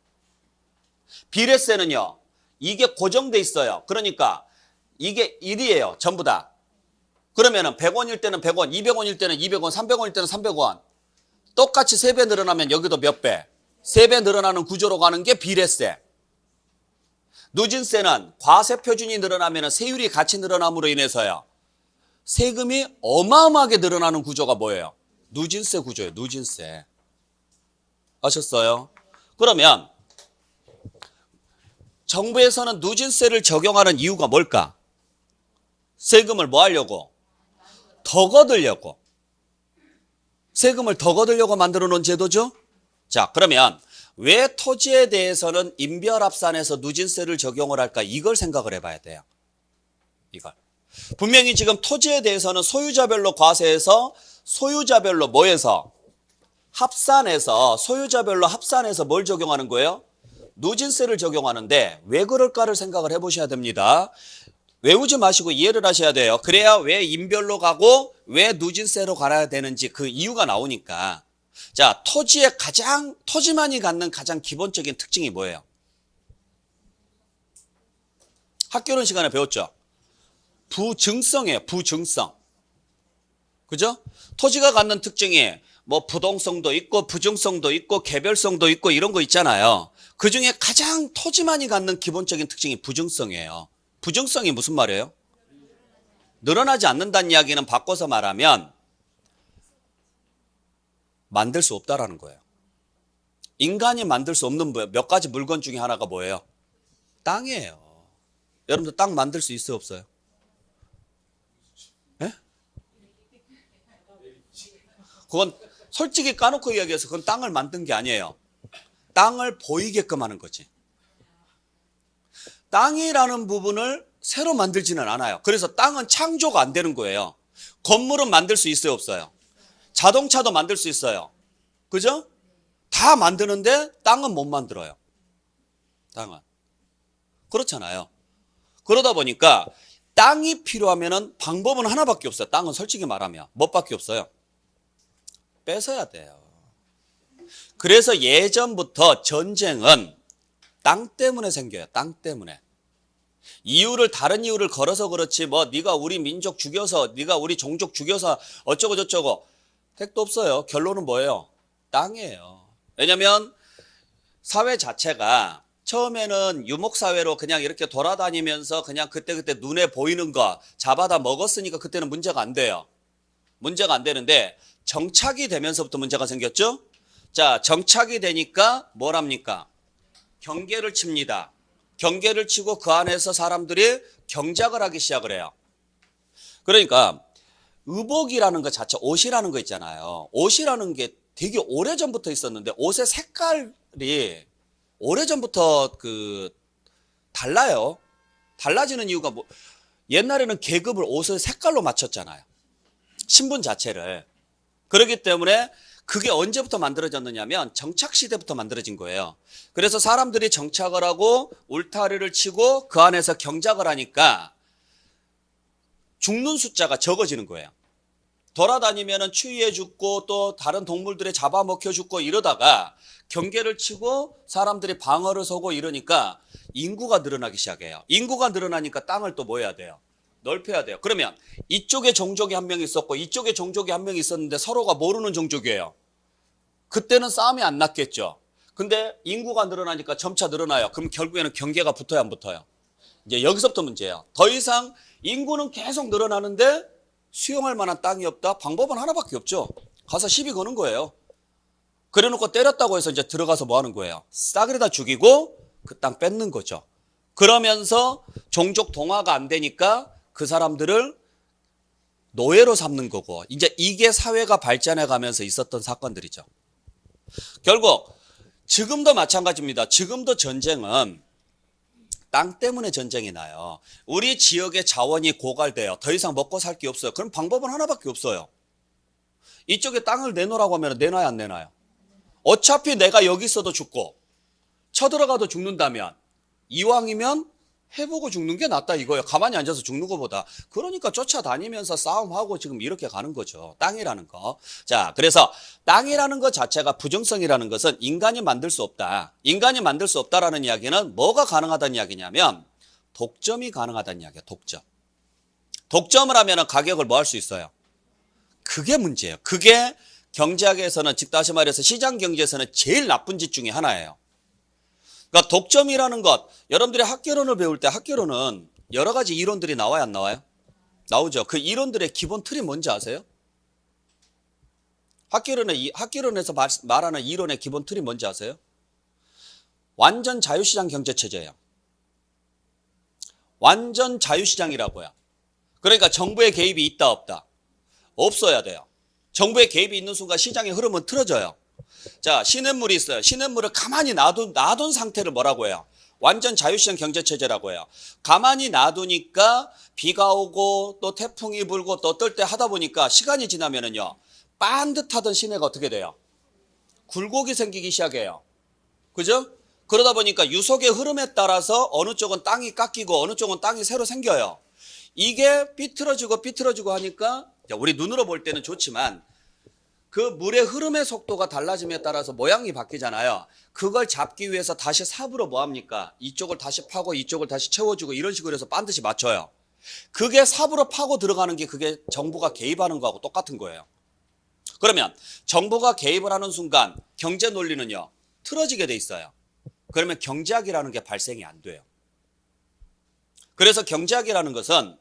비례세는요, 이게 고정돼 있어요. 그러니까 이게 1이에요. 전부 다. 그러면은 100원일 때는 100원, 200원일 때는 200원, 300원일 때는 300원. 똑같이 3배 늘어나면 여기도 몇 배? 3배 늘어나는 구조로 가는 게 비례세. 누진세는 과세 표준이 늘어나면 세율이 같이 늘어남으로 인해서요, 세금이 어마어마하게 늘어나는 구조가 뭐예요? 누진세 구조예요. 누진세. 아셨어요? 그러면 정부에서는 누진세를 적용하는 이유가 뭘까? 세금을 뭐 하려고? 더 거두려고. 세금을 더 거두려고 만들어 놓은 제도죠? 자, 그러면 왜 토지에 대해서는 인별합산해서 누진세를 적용을 할까? 이걸 생각을 해봐야 돼요. 이걸. 분명히 지금 토지에 대해서는 소유자별로 과세해서 소유자별로 뭐해서? 합산해서, 소유자별로 합산해서 뭘 적용하는 거예요? 누진세를 적용하는데 왜 그럴까를 생각을 해보셔야 됩니다. 외우지 마시고 이해를 하셔야 돼요. 그래야 왜 인별로 가고 왜 누진세로 가야 되는지 그 이유가 나오니까. 자, 토지만이 갖는 가장 기본적인 특징이 뭐예요? 학교론 시간에 배웠죠? 부증성이에요. 부증성. 그죠? 토지가 갖는 특징이 뭐 부동성도 있고 부증성도 있고 개별성도 있고 이런 거 있잖아요. 그 중에 가장 토지만이 갖는 기본적인 특징이 부증성이에요. 부증성이 무슨 말이에요? 늘어나지 않는다는 이야기는 바꿔서 말하면 만들 수 없다라는 거예요. 인간이 만들 수 없는 몇 가지 물건 중에 하나가 뭐예요? 땅이에요. 여러분들 땅 만들 수 있어요, 없어요? 그건 솔직히 까놓고 이야기해서 그건 땅을 만든 게 아니에요. 땅을 보이게끔 하는 거지. 땅이라는 부분을 새로 만들지는 않아요. 그래서 땅은 창조가 안 되는 거예요. 건물은 만들 수 있어요, 없어요? 자동차도 만들 수 있어요. 그죠? 다 만드는데 땅은 못 만들어요. 땅은. 그렇잖아요. 그러다 보니까 땅이 필요하면은 방법은 하나밖에 없어요. 땅은 솔직히 말하면. 뭐밖에 없어요? 뺏어야 돼요. 그래서 예전부터 전쟁은 땅 때문에 생겨요. 땅 때문에. 이유를 다른 이유를 걸어서 그렇지 뭐 네가 우리 민족 죽여서 네가 우리 종족 죽여서 어쩌고 저쩌고 택도 없어요. 결론은 뭐예요? 땅이에요. 왜냐하면 사회 자체가 처음에는 유목사회로 그냥 이렇게 돌아다니면서 그냥 그때그때 눈에 보이는 거 잡아다 먹었으니까 그때는 문제가 안 돼요. 문제가 안 되는데 정착이 되면서부터 문제가 생겼죠. 자, 정착이 되니까 뭘 합니까? 경계를 칩니다. 경계를 치고 그 안에서 사람들이 경작을 하기 시작을 해요. 그러니까 의복이라는 것 자체, 옷이라는 거 있잖아요. 옷이라는 게 되게 오래전부터 있었는데 옷의 색깔이 오래전부터 달라요. 달라지는 이유가 뭐 옛날에는 계급을 옷의 색깔로 맞췄잖아요. 신분 자체를. 그렇기 때문에 그게 언제부터 만들어졌느냐면 정착시대부터 만들어진 거예요. 그래서 사람들이 정착을 하고 울타리를 치고 그 안에서 경작을 하니까 죽는 숫자가 적어지는 거예요. 돌아다니면은 추위에 죽고 또 다른 동물들에 잡아먹혀 죽고 이러다가 경계를 치고 사람들이 방어를 서고 이러니까 인구가 늘어나기 시작해요. 인구가 늘어나니까 땅을 또 뭐 해야 돼요? 넓혀야 돼요. 그러면 이쪽에 종족이 한 명 있었고 이쪽에 종족이 한 명 있었는데 서로가 모르는 종족이에요. 그때는 싸움이 안 났겠죠. 근데 인구가 늘어나니까 점차 늘어나요. 그럼 결국에는 경계가 붙어요, 안 붙어요? 이제 여기서부터 문제예요. 더 이상 인구는 계속 늘어나는데 수용할 만한 땅이 없다? 방법은 하나밖에 없죠. 가서 시비 거는 거예요. 그래놓고 때렸다고 해서 이제 들어가서 뭐 하는 거예요? 싸그리다 죽이고 그 땅 뺏는 거죠. 그러면서 종족 동화가 안 되니까 그 사람들을 노예로 삼는 거고 이제 이게 사회가 발전해 가면서 있었던 사건들이죠. 결국 지금도 마찬가지입니다. 지금도 전쟁은 땅 때문에 전쟁이 나요. 우리 지역의 자원이 고갈돼요. 더 이상 먹고 살 게 없어요. 그럼 방법은 하나밖에 없어요. 이쪽에 땅을 내놓으라고 하면 내놔야 안 내놔요? 어차피 내가 여기 있어도 죽고 쳐들어가도 죽는다면 이왕이면 해보고 죽는 게 낫다 이거예요. 가만히 앉아서 죽는 것보다. 그러니까 쫓아다니면서 싸움하고 지금 이렇게 가는 거죠. 땅이라는 거. 자, 그래서 땅이라는 것 자체가 부정성이라는 것은 인간이 만들 수 없다. 인간이 만들 수 없다라는 이야기는 뭐가 가능하다는 이야기냐면 독점이 가능하다는 이야기예요. 독점. 독점을 하면 가격을 뭐 할 수 있어요? 그게 문제예요. 그게 경제학에서는 즉 다시 말해서 시장 경제에서는 제일 나쁜 짓 중에 하나예요. 그러니까 독점이라는 것, 여러분들이 학개론을 배울 때 학개론은 여러 가지 이론들이 나와요, 안 나와요? 나오죠. 그 이론들의 기본 틀이 뭔지 아세요? 학개론에서 말하는 이론의 기본 틀이 뭔지 아세요? 완전 자유시장 경제체제예요. 완전 자유시장이라고요. 그러니까 정부의 개입이 있다, 없다? 없어야 돼요. 정부의 개입이 있는 순간 시장의 흐름은 틀어져요. 자, 시냇물이 있어요. 시냇물을 가만히 놔둔 상태를 뭐라고 해요? 완전 자유시장 경제체제라고 해요. 가만히 놔두니까 비가 오고 또 태풍이 불고 또 어떨 때 하다 보니까 시간이 지나면은요, 반듯하던 시내가 어떻게 돼요? 굴곡이 생기기 시작해요. 그죠? 그러다 보니까 유속의 흐름에 따라서 어느 쪽은 땅이 깎이고 어느 쪽은 땅이 새로 생겨요. 이게 삐뚤어지고 하니까 우리 눈으로 볼 때는 좋지만 그 물의 흐름의 속도가 달라짐에 따라서 모양이 바뀌잖아요. 그걸 잡기 위해서 다시 삽으로 뭐 합니까? 이쪽을 다시 파고 이쪽을 다시 채워주고 이런 식으로 해서 반드시 맞춰요. 그게 삽으로 파고 들어가는 게 그게 정부가 개입하는 거하고 똑같은 거예요. 그러면 정부가 개입을 하는 순간 경제 논리는요, 틀어지게 돼 있어요. 그러면 경제학이라는 게 발생이 안 돼요. 그래서 경제학이라는 것은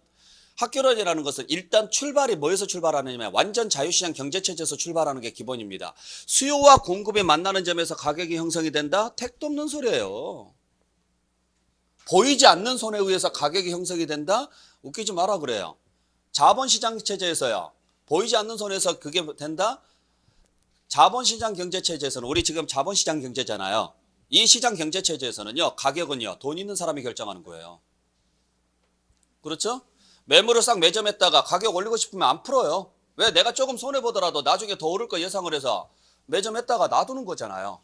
학개론이라는 것은 일단 출발이 뭐에서 출발하느냐면 완전 자유시장 경제체제에서 출발하는 게 기본입니다. 수요와 공급이 만나는 점에서 가격이 형성이 된다? 택도 없는 소리예요. 보이지 않는 손에 의해서 가격이 형성이 된다? 웃기지 마라 그래요. 자본시장 체제에서요, 보이지 않는 손에서 그게 된다? 자본시장 경제체제에서는 우리 지금 자본시장 경제잖아요. 이 시장 경제체제에서는요. 가격은요. 돈 있는 사람이 결정하는 거예요. 그렇죠? 매물을 싹 매점했다가 가격 올리고 싶으면 안 풀어요. 왜? 내가 조금 손해보더라도 나중에 더 오를 거 예상을 해서 매점했다가 놔두는 거잖아요.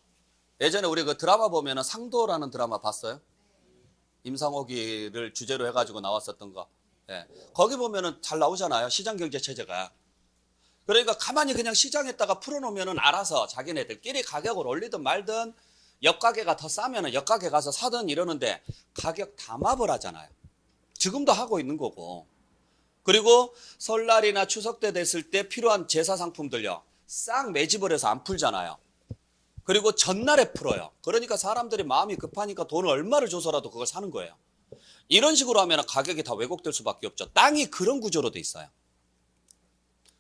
예전에 우리 그 드라마 보면은 상도라는 드라마 봤어요? 임상옥이를 주제로 해가지고 나왔었던 거. 예. 거기 보면은 잘 나오잖아요. 시장 경제 체제가. 그러니까 가만히 그냥 시장에다가 풀어놓으면은 알아서 자기네들끼리 가격을 올리든 말든 옆가게가 더 싸면은 옆가게 가서 사든 이러는데 가격 담합을 하잖아요. 지금도 하고 있는 거고. 그리고 설날이나 추석 때 됐을 때 필요한 제사 상품들요. 싹 매집을 해서 안 풀잖아요. 그리고 전날에 풀어요. 그러니까 사람들이 마음이 급하니까 돈을 얼마를 줘서라도 그걸 사는 거예요. 이런 식으로 하면 가격이 다 왜곡될 수밖에 없죠. 땅이 그런 구조로 돼 있어요.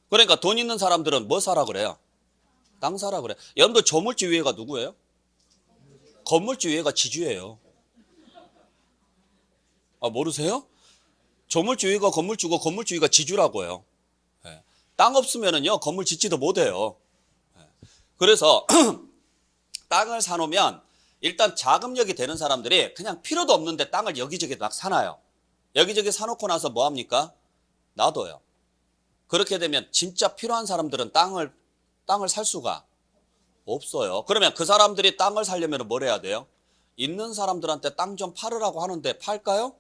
그러니까 돈 있는 사람들은 뭐 사라 그래요? 땅 사라 그래. 여러분들 조물주 위에가 누구예요? 건물주 위에가 지주예요. 아, 모르세요? 조물주 위가 건물주고 건물주 위가 지주라고요. 예. 땅 없으면은요 건물 짓지도 못해요. 예. 그래서 땅을 사놓으면 일단 자금력이 되는 사람들이 그냥 필요도 없는데 땅을 여기저기 막 사놔요. 여기저기 사놓고 나서 뭐 합니까? 놔둬요. 그렇게 되면 진짜 필요한 사람들은 땅을 살 수가 없어요. 그러면 그 사람들이 땅을 사려면 뭘 해야 돼요? 있는 사람들한테 땅 좀 팔으라고 하는데 팔까요?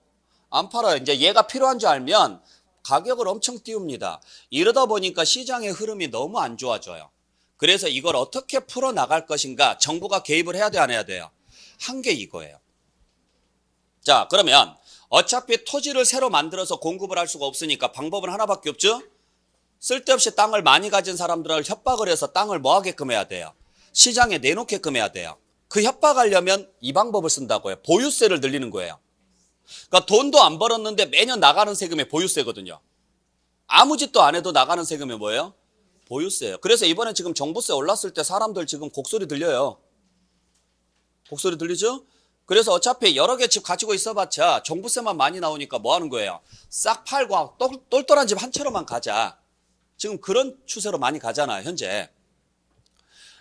안 팔아요. 이제 얘가 필요한 줄 알면 가격을 엄청 띄웁니다. 이러다 보니까 시장의 흐름이 너무 안 좋아져요. 그래서 이걸 어떻게 풀어나갈 것인가 정부가 개입을 해야 돼, 안 해야 돼요? 한 게 이거예요. 자, 그러면 어차피 토지를 새로 만들어서 공급을 할 수가 없으니까 방법은 하나밖에 없죠? 쓸데없이 땅을 많이 가진 사람들을 협박을 해서 땅을 뭐 하게끔 해야 돼요? 시장에 내놓게끔 해야 돼요. 그 협박하려면 이 방법을 쓴다고요. 보유세를 늘리는 거예요. 그러니까 돈도 안 벌었는데 매년 나가는 세금이 보유세거든요. 아무 짓도 안 해도 나가는 세금이 뭐예요? 보유세예요. 그래서 이번에 지금 종부세 올랐을 때 사람들 지금 곡소리 들려요. 곡소리 들리죠? 그래서 어차피 여러 개 집 가지고 있어봤자 종부세만 많이 나오니까 뭐 하는 거예요? 싹 팔고 똘똘한 집 한 채로만 가자. 지금 그런 추세로 많이 가잖아요, 현재.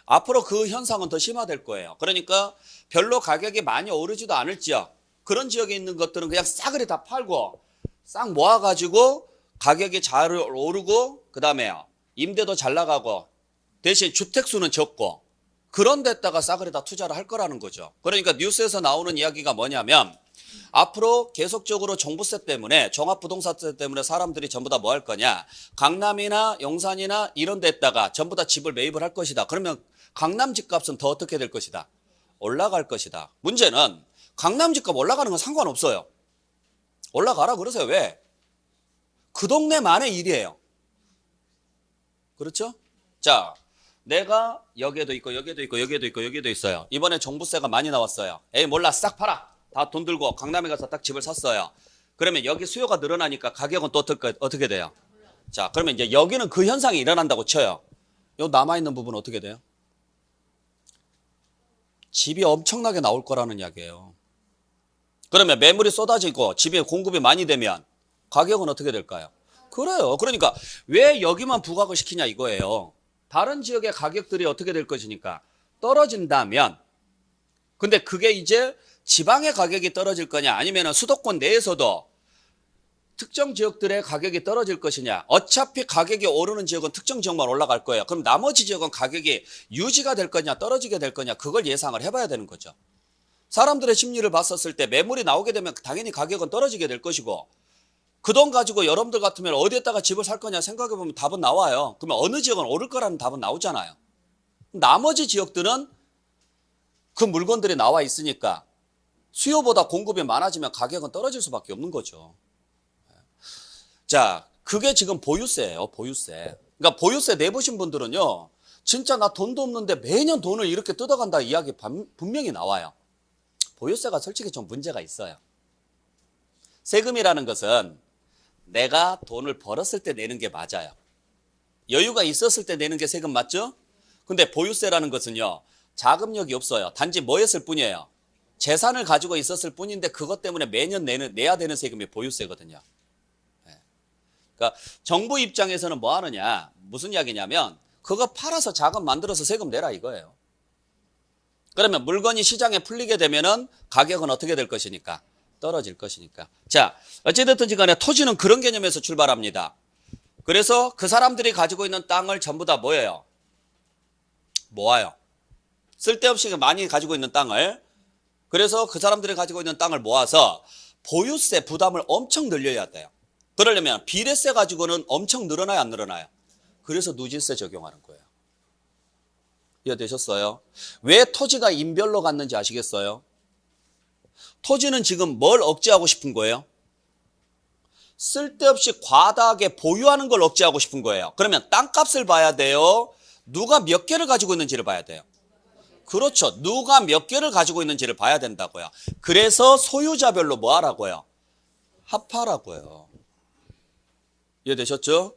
앞으로 그 현상은 더 심화될 거예요. 그러니까 별로 가격이 많이 오르지도 않을 지역, 그런 지역에 있는 것들은 그냥 싸그리 다 팔고 싹 모아가지고 가격이 잘 오르고 그 다음에 임대도 잘 나가고 대신 주택수는 적고 그런 데다가 싸그리 다 투자를 할 거라는 거죠. 그러니까 뉴스에서 나오는 이야기가 뭐냐면 앞으로 계속적으로 종부세 때문에 종합부동산세 때문에 사람들이 전부 다 뭐 할 거냐. 강남이나 용산이나 이런 데다가 전부 다 집을 매입을 할 것이다. 그러면 강남 집값은 더 어떻게 될 것이다. 올라갈 것이다. 문제는 강남 집값 올라가는 건 상관없어요. 올라가라 그러세요. 왜? 그 동네만의 일이에요. 그렇죠? 자, 내가 여기에도 있고 여기에도 있고 여기에도 있고 여기에도 있어요. 이번에 종부세가 많이 나왔어요. 에이 몰라 싹 팔아. 다 돈 들고 강남에 가서 딱 집을 샀어요. 그러면 여기 수요가 늘어나니까 가격은 또 어떻게 돼요? 자, 그러면 이제 여기는 그 현상이 일어난다고 쳐요. 요 남아있는 부분은 어떻게 돼요? 집이 엄청나게 나올 거라는 이야기예요. 그러면 매물이 쏟아지고 집에 공급이 많이 되면 가격은 어떻게 될까요? 그래요. 그러니까 왜 여기만 부각을 시키냐 이거예요. 다른 지역의 가격들이 어떻게 될 것이니까 떨어진다면 근데 그게 이제 지방의 가격이 떨어질 거냐 아니면 수도권 내에서도 특정 지역들의 가격이 떨어질 것이냐. 어차피 가격이 오르는 지역은 특정 지역만 올라갈 거예요. 그럼 나머지 지역은 가격이 유지가 될 거냐 떨어지게 될 거냐 그걸 예상을 해봐야 되는 거죠. 사람들의 심리를 봤었을 때 매물이 나오게 되면 당연히 가격은 떨어지게 될 것이고 그 돈 가지고 여러분들 같으면 어디에다가 집을 살 거냐 생각해보면 답은 나와요. 그러면 어느 지역은 오를 거라는 답은 나오잖아요. 나머지 지역들은 그 물건들이 나와 있으니까 수요보다 공급이 많아지면 가격은 떨어질 수밖에 없는 거죠. 자, 그게 지금 보유세예요. 보유세. 그러니까 보유세 내보신 분들은요. 진짜 나 돈도 없는데 매년 돈을 이렇게 뜯어간다 이야기 분명히 나와요. 보유세가 솔직히 좀 문제가 있어요. 세금이라는 것은 내가 돈을 벌었을 때 내는 게 맞아요. 여유가 있었을 때 내는 게 세금 맞죠? 근데 보유세라는 것은요. 자금력이 없어요. 단지 뭐 했을 뿐이에요. 재산을 가지고 있었을 뿐인데 그것 때문에 매년 내야 되는 세금이 보유세거든요. 그러니까 정부 입장에서는 뭐 하느냐. 무슨 이야기냐면 그거 팔아서 자금 만들어서 세금 내라 이거예요. 그러면 물건이 시장에 풀리게 되면은 가격은 어떻게 될 것이니까? 떨어질 것이니까. 자, 어찌됐든지 간에 토지는 그런 개념에서 출발합니다. 그래서 그 사람들이 가지고 있는 땅을 전부 다 뭐예요? 모아요. 쓸데없이 많이 가지고 있는 땅을. 그래서 그 사람들이 가지고 있는 땅을 모아서 보유세 부담을 엄청 늘려야 돼요. 그러려면 비례세 가지고는 엄청 늘어나요, 안 늘어나요? 그래서 누진세 적용하는 거예요. 이해되셨어요? 왜 토지가 인별로 갔는지 아시겠어요? 토지는 지금 뭘 억제하고 싶은 거예요? 쓸데없이 과다하게 보유하는 걸 억제하고 싶은 거예요. 그러면 땅값을 봐야 돼요? 누가 몇 개를 가지고 있는지를 봐야 돼요. 그렇죠. 누가 몇 개를 가지고 있는지를 봐야 된다고요. 그래서 소유자별로 뭐 하라고요? 합하라고요. 이해되셨죠?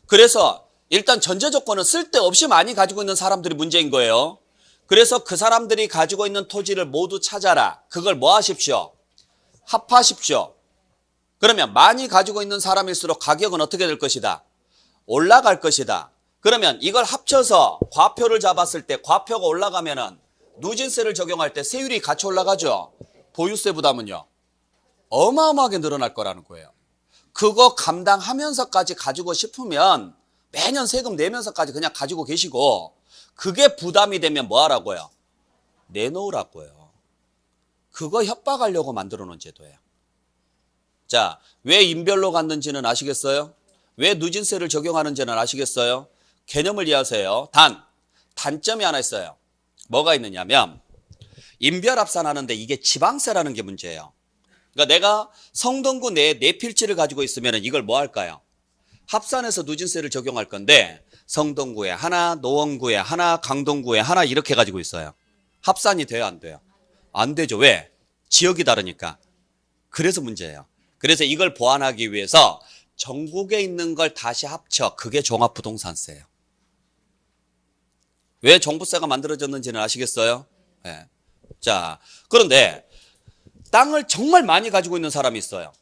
그래서 일단 전제 조건은 쓸데없이 많이 가지고 있는 사람들이 문제인 거예요. 그래서 그 사람들이 가지고 있는 토지를 모두 찾아라. 그걸 뭐 하십시오? 합하십시오. 그러면 많이 가지고 있는 사람일수록 가격은 어떻게 될 것이다? 올라갈 것이다. 그러면 이걸 합쳐서 과표를 잡았을 때 과표가 올라가면은 누진세를 적용할 때 세율이 같이 올라가죠. 보유세 부담은요. 어마어마하게 늘어날 거라는 거예요. 그거 감당하면서까지 가지고 싶으면 매년 세금 내면서까지 그냥 가지고 계시고 그게 부담이 되면 뭐 하라고요? 내놓으라고요. 그거 협박하려고 만들어 놓은 제도예요. 자, 왜 인별로 갔는지는 아시겠어요? 왜 누진세를 적용하는지는 아시겠어요? 개념을 이해하세요. 단점이 하나 있어요. 뭐가 있느냐면 인별합산하는데 이게 지방세라는 게 문제예요. 그러니까 내가 성동구 내 네 필지를 가지고 있으면 이걸 뭐 할까요? 합산해서 누진세를 적용할 건데 성동구에 하나, 노원구에 하나, 강동구에 하나 이렇게 가지고 있어요. 합산이 돼요, 안 돼요? 안 되죠. 왜? 지역이 다르니까. 그래서 문제예요. 그래서 이걸 보완하기 위해서 전국에 있는 걸 다시 합쳐. 그게 종합부동산세예요. 왜 종부세가 만들어졌는지는 아시겠어요? 네. 자, 그런데 땅을 정말 많이 가지고 있는 사람이 있어요.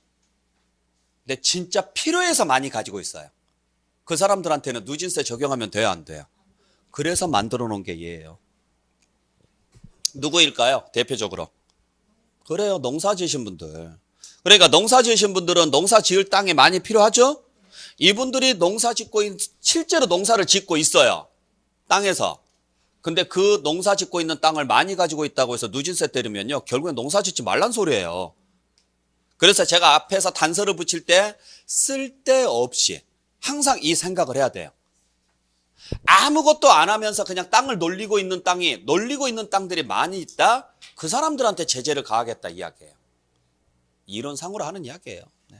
근데 진짜 필요해서 많이 가지고 있어요. 그 사람들한테는 누진세 적용하면 돼요, 안 돼요? 그래서 만들어 놓은 게 얘예요. 누구일까요? 대표적으로. 그래요, 농사 지으신 분들. 그러니까 농사 지으신 분들은 농사 지을 땅이 많이 필요하죠? 이분들이 실제로 농사를 짓고 있어요. 땅에서. 근데 그 농사 짓고 있는 땅을 많이 가지고 있다고 해서 누진세 때리면요, 결국엔 농사 짓지 말란 소리예요. 그래서 제가 앞에서 단서를 붙일 때 쓸데없이 항상 이 생각을 해야 돼요. 아무것도 안 하면서 그냥 땅을 놀리고 있는 땅들이 많이 있다? 그 사람들한테 제재를 가하겠다 이야기예요. 이론상으로 하는 이야기예요. 네.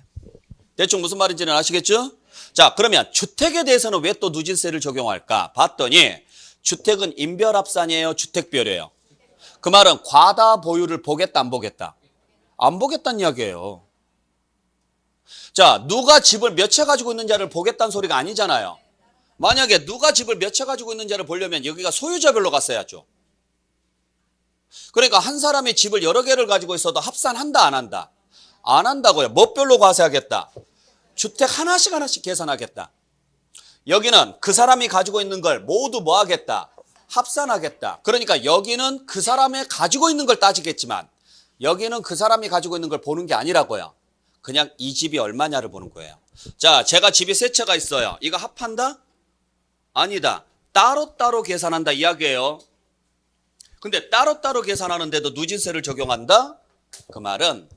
대충 무슨 말인지는 아시겠죠? 자, 그러면 주택에 대해서는 왜 또 누진세를 적용할까? 봤더니 주택은 인별합산이에요, 주택별이에요? 그 말은 과다 보유를 보겠다, 안 보겠다? 안 보겠다는 이야기예요. 자, 누가 집을 몇 채 가지고 있는지를 보겠다는 소리가 아니잖아요. 만약에 누가 집을 몇 채 가지고 있는지를 보려면 여기가 소유자별로 갔어야죠. 그러니까 한 사람이 집을 여러 개를 가지고 있어도 합산한다, 안 한다? 안 한다고요. 뭐 별로 과세하겠다? 주택 하나씩 계산하겠다. 여기는 그 사람이 가지고 있는 걸 모두 뭐 하겠다? 합산하겠다. 그러니까 여기는 그 사람이 가지고 있는 걸 따지겠지만 여기는 그 사람이 가지고 있는 걸 보는 게 아니라고요. 그냥 이 집이 얼마냐를 보는 거예요. 자, 제가 집이 세 채가 있어요. 이거 합한다? 아니다. 따로따로 계산한다 이야기예요. 근데 따로따로 계산하는데도 누진세를 적용한다? 그 말은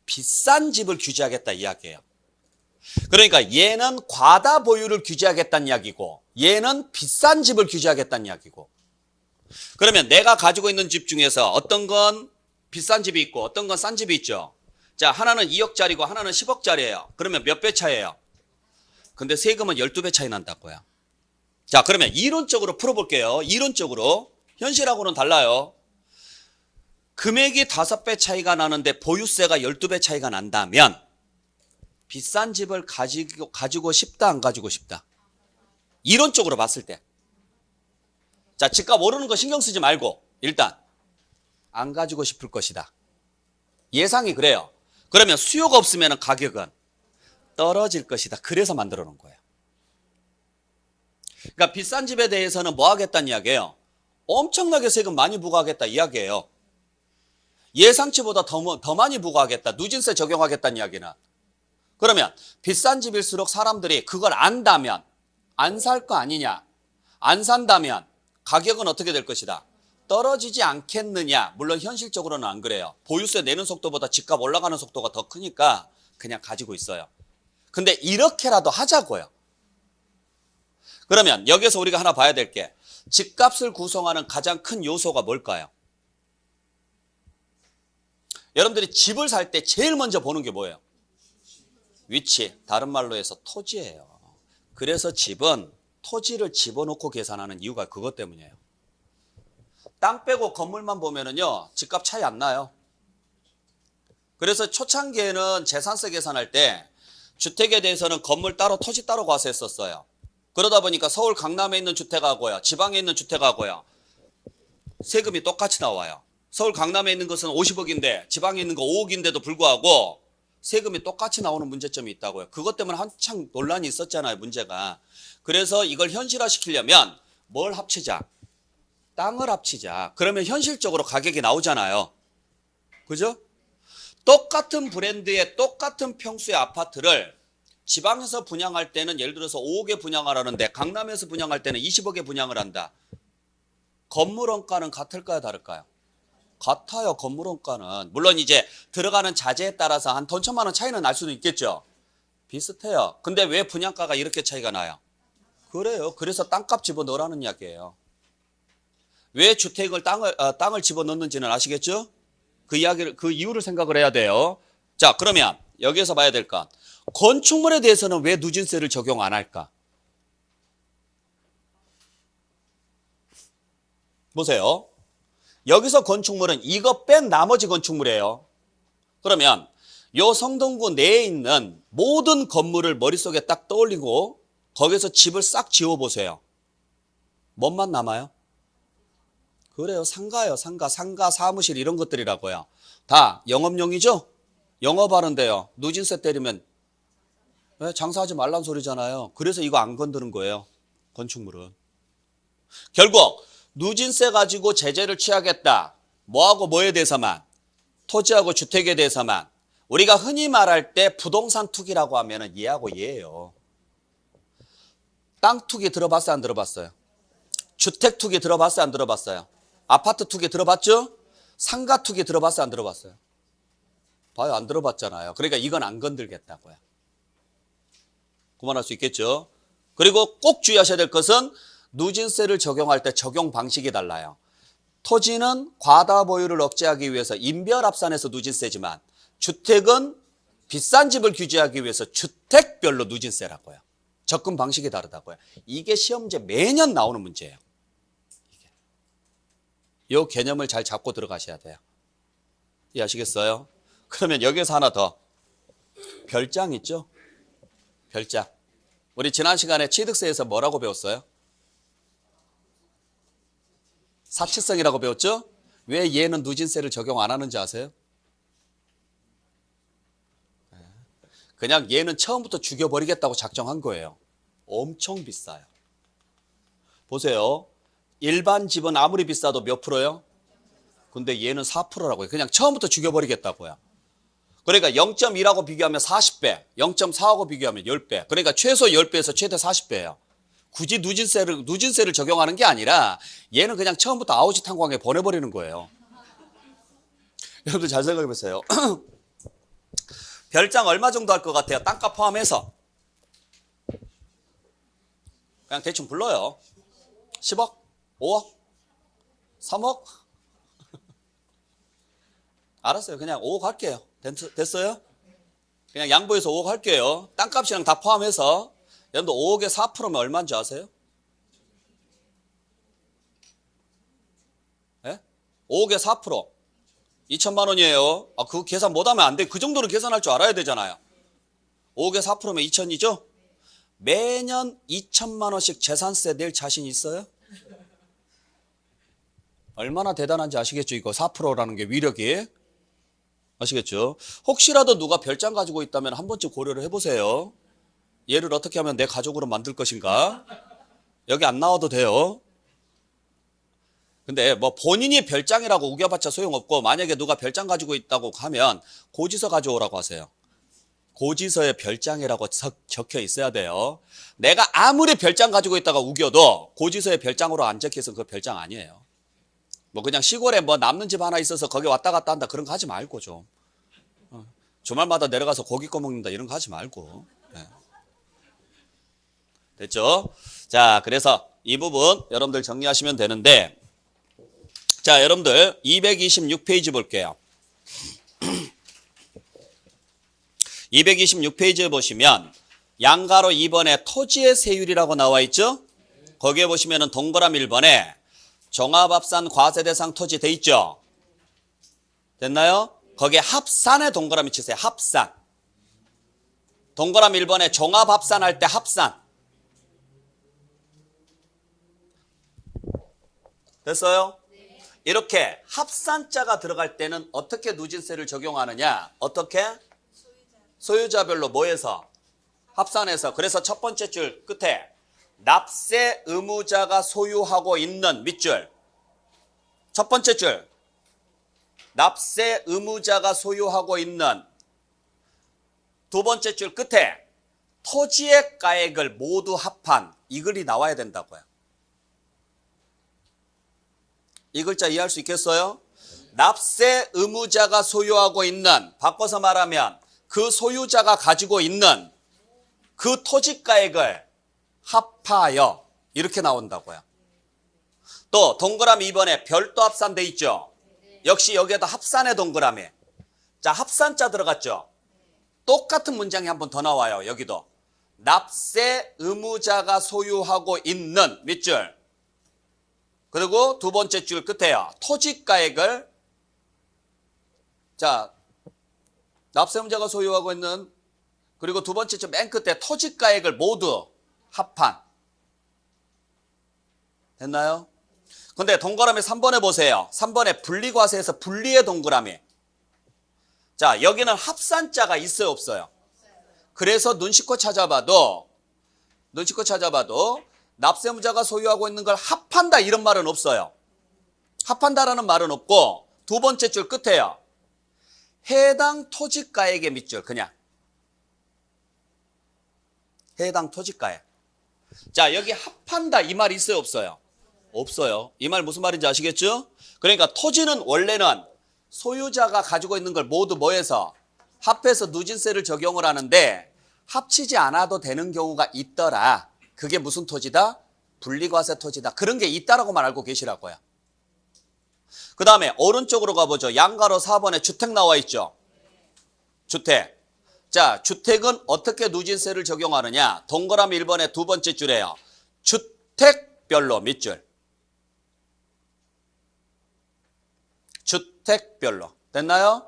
비싼 집을 규제하겠다 이야기예요. 그러니까 얘는 과다 보유를 규제하겠다는 이야기고 얘는 비싼 집을 규제하겠다는 이야기고. 그러면 내가 가지고 있는 집 중에서 어떤 건 비싼 집이 있고 어떤 건 싼 집이 있죠. 자, 하나는 2억짜리고 하나는 10억짜리예요. 그러면 몇 배 차이예요? 근데 세금은 12배 차이 난다고요. 자, 그러면 이론적으로 풀어볼게요. 이론적으로. 현실하고는 달라요. 금액이 5배 차이가 나는데 보유세가 12배 차이가 난다면 비싼 집을 가지고 싶다, 안 가지고 싶다? 이론적으로 봤을 때. 자, 집값 오르는 거 신경 쓰지 말고 일단 안 가지고 싶을 것이다. 예상이 그래요. 그러면 수요가 없으면 가격은 떨어질 것이다. 그래서 만들어 놓은 거예요. 그러니까 비싼 집에 대해서는 뭐 하겠다는 이야기예요? 엄청나게 세금 많이 부과하겠다 이야기예요. 예상치보다 더 많이 부과하겠다. 누진세 적용하겠다는 이야기는. 그러면 비싼 집일수록 사람들이 그걸 안다면 안 살 거 아니냐. 안 산다면 가격은 어떻게 될 것이다. 떨어지지 않겠느냐. 물론 현실적으로는 안 그래요. 보유세 내는 속도보다 집값 올라가는 속도가 더 크니까 그냥 가지고 있어요. 근데 이렇게라도 하자고요. 그러면 여기서 우리가 하나 봐야 될 게 집값을 구성하는 가장 큰 요소가 뭘까요? 여러분들이 집을 살 때 제일 먼저 보는 게 뭐예요? 위치, 다른 말로 해서 토지예요. 그래서 집은 토지를 집어넣고 계산하는 이유가 그것 때문이에요. 땅 빼고 건물만 보면은요, 집값 차이 안 나요. 그래서 초창기에는 재산세 계산할 때 주택에 대해서는 건물 따로 토지 따로 과세했었어요. 그러다 보니까 서울 강남에 있는 주택하고요, 지방에 있는 주택하고요, 세금이 똑같이 나와요. 서울 강남에 있는 것은 50억인데 지방에 있는 거 5억인데도 불구하고 세금이 똑같이 나오는 문제점이 있다고요. 그것 때문에 한창 논란이 있었잖아요, 문제가. 그래서 이걸 현실화시키려면 뭘 합치자? 땅을 합치자. 그러면 현실적으로 가격이 나오잖아요. 그죠? 똑같은 브랜드의 똑같은 평수의 아파트를 지방에서 분양할 때는 예를 들어서 5억에 분양하라는데 강남에서 분양할 때는 20억에 분양을 한다. 건물 원가는 같을까요, 다를까요? 같아요. 건물 원가는. 물론 이제 들어가는 자재에 따라서 한 돈 천만 원 차이는 날 수도 있겠죠. 비슷해요. 근데 왜 분양가가 이렇게 차이가 나요? 그래요. 그래서 땅값 집어넣으라는 이야기예요. 왜 주택을 땅을 집어넣는지는 아시겠죠? 그 이유를 생각을 해야 돼요. 자, 그러면 여기에서 봐야 될 것. 건축물에 대해서는 왜 누진세를 적용 안 할까? 보세요. 여기서 건축물은 이거 뺀 나머지 건축물이에요. 그러면 요 성동구 내에 있는 모든 건물을 머릿속에 딱 떠올리고 거기서 집을 싹 지어보세요. 뭔만 남아요? 그래요. 상가요. 상가, 사무실 이런 것들이라고요. 다 영업용이죠? 영업하는데요. 누진세 때리면 장사하지 말란 소리잖아요. 그래서 이거 안 건드는 거예요. 건축물은. 결국 누진세 가지고 제재를 취하겠다. 뭐하고 뭐에 대해서만? 토지하고 주택에 대해서만. 우리가 흔히 말할 때 부동산 투기라고 하면 얘하고 얘예요. 땅 투기 들어봤어요? 안 들어봤어요? 주택 투기 들어봤어요? 안 들어봤어요? 아파트 투기 들어봤죠? 상가 투기 들어봤어요? 안 들어봤어요? 봐요. 안 들어봤잖아요. 그러니까 이건 안 건들겠다고요. 그만할 수 있겠죠? 그리고 꼭 주의하셔야 될 것은 누진세를 적용할 때 적용 방식이 달라요. 토지는 과다 보유를 억제하기 위해서 인별합산해서 누진세지만 주택은 비싼 집을 규제하기 위해서 주택별로 누진세라고요. 접근 방식이 다르다고요. 이게 시험제 매년 나오는 문제예요. 이 개념을 잘 잡고 들어가셔야 돼요. 이해하시겠어요? 그러면 여기서 하나 더. 별장 있죠? 별장. 우리 지난 시간에 취득세에서 뭐라고 배웠어요? 사치성이라고 배웠죠? 왜 얘는 누진세를 적용 안 하는지 아세요? 그냥 얘는 처음부터 죽여버리겠다고 작정한 거예요. 엄청 비싸요. 보세요. 일반 집은 아무리 비싸도 몇 프로요? 근데 얘는 4%라고요. 그냥 처음부터 죽여버리겠다고요. 그러니까 0.1하고 비교하면 40배, 0.4하고 비교하면 10배. 그러니까 최소 10배에서 최대 40배예요. 굳이 누진세를 적용하는 게 아니라 얘는 그냥 처음부터 아우지 탄광에 보내버리는 거예요. 여러분들 잘 생각해 보세요. 별장 얼마 정도 할 것 같아요? 땅값 포함해서. 그냥 대충 불러요. 10억? 5억? 3억? 알았어요. 그냥 5억 할게요. 됐어요? 그냥 양보해서 5억 할게요. 땅값이랑 다 포함해서. 여러분들 5억에 4%면 얼마인지 아세요? 네? 5억에 4%. 2천만 원이에요. 아, 그거 계산 못하면 안 돼. 그 정도는 계산할 줄 알아야 되잖아요. 5억에 4%면 2천이죠? 매년 2천만 원씩 재산세 낼 자신 있어요? 얼마나 대단한지 아시겠죠? 이거 4%라는 게 위력이. 아시겠죠? 혹시라도 누가 별장 가지고 있다면 한 번쯤 고려를 해보세요. 얘를 어떻게 하면 내 가족으로 만들 것인가? 여기 안 나와도 돼요. 근데 뭐 본인이 별장이라고 우겨봤자 소용없고 만약에 누가 별장 가지고 있다고 하면 고지서 가져오라고 하세요. 고지서에 별장이라고 적혀 있어야 돼요. 내가 아무리 별장 가지고 있다가 우겨도 고지서에 별장으로 안 적혀 있으면 그 별장 아니에요. 뭐 그냥 시골에 뭐 남는 집 하나 있어서 거기 왔다 갔다 한다 그런 거 하지 말고 좀. 주말마다 내려가서 고기 꺼먹는다 이런 거 하지 말고. 네. 됐죠? 자, 그래서 이 부분 여러분들 정리하시면 되는데 자, 여러분들 226페이지 볼게요. 226페이지에 보시면 양가로 2번에 토지의 세율이라고 나와 있죠? 거기에 보시면은 동그라미 1번에 종합합산 과세대상 토지 돼 있죠? 됐나요? 거기에 합산에 동그라미 치세요. 합산. 동그라미 1번에 종합합산할 때 합산. 됐어요? 이렇게 합산자가 들어갈 때는 어떻게 누진세를 적용하느냐? 어떻게? 소유자별로 뭐해서? 합산해서. 그래서 첫 번째 줄 끝에 납세 의무자가 소유하고 있는 밑줄. 첫 번째 줄. 납세 의무자가 소유하고 있는 두 번째 줄 끝에 토지의 가액을 모두 합한 이 글이 나와야 된다고요. 이 글자 이해할 수 있겠어요? 납세 의무자가 소유하고 있는, 바꿔서 말하면 그 소유자가 가지고 있는 그 토지가액을 합하여 이렇게 나온다고요. 또 동그라미 2번에 별도 합산돼 있죠? 역시 여기에다 합산의 동그라미. 자, 합산자 들어갔죠? 똑같은 문장이 한 번 더 나와요. 여기도. 납세 의무자가 소유하고 있는 밑줄. 그리고 두 번째 줄 끝에요. 토지가액을 자, 납세 의무자가 소유하고 있는 그리고 두 번째 줄 맨 끝에 토지가액을 모두 합한. 됐나요? 근데 동그라미 3번에 보세요. 3번에 분리과세에서 분리의 동그라미. 자, 여기는 합산자가 있어요, 없어요? 그래서 눈씻고 찾아봐도 납세의무자가 소유하고 있는 걸 합한다 이런 말은 없어요. 합한다라는 말은 없고 두 번째 줄 끝에요. 해당 토지가액의 밑줄 그냥. 해당 토지가액. 자, 여기 합한다 이 말 있어요, 없어요? 없어요. 이 말 무슨 말인지 아시겠죠? 그러니까 토지는 원래는 소유자가 가지고 있는 걸 모두 뭐해서 합해서 누진세를 적용을 하는데 합치지 않아도 되는 경우가 있더라. 그게 무슨 토지다? 분리과세 토지다. 그런 게 있다라고만 알고 계시라고요. 그 다음에 오른쪽으로 가보죠. 양가로 4번에 주택 나와 있죠. 주택. 자, 주택은 어떻게 누진세를 적용하느냐? 동그라미 1번의 두 번째 줄에요. 주택별로 밑줄. 주택별로. 됐나요?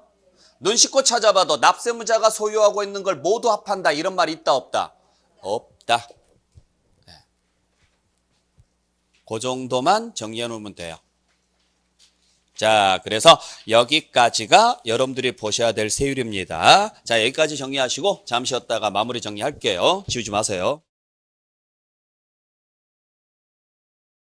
눈 씻고 찾아봐도 납세의무자가 소유하고 있는 걸 모두 합한다. 이런 말이 있다, 없다? 없다. 네. 그 정도만 정리해 놓으면 돼요. 자, 그래서 여기까지가 여러분들이 보셔야 될 세율입니다. 자, 여기까지 정리하시고 잠시 쉬었다가 마무리 정리할게요. 지우지 마세요.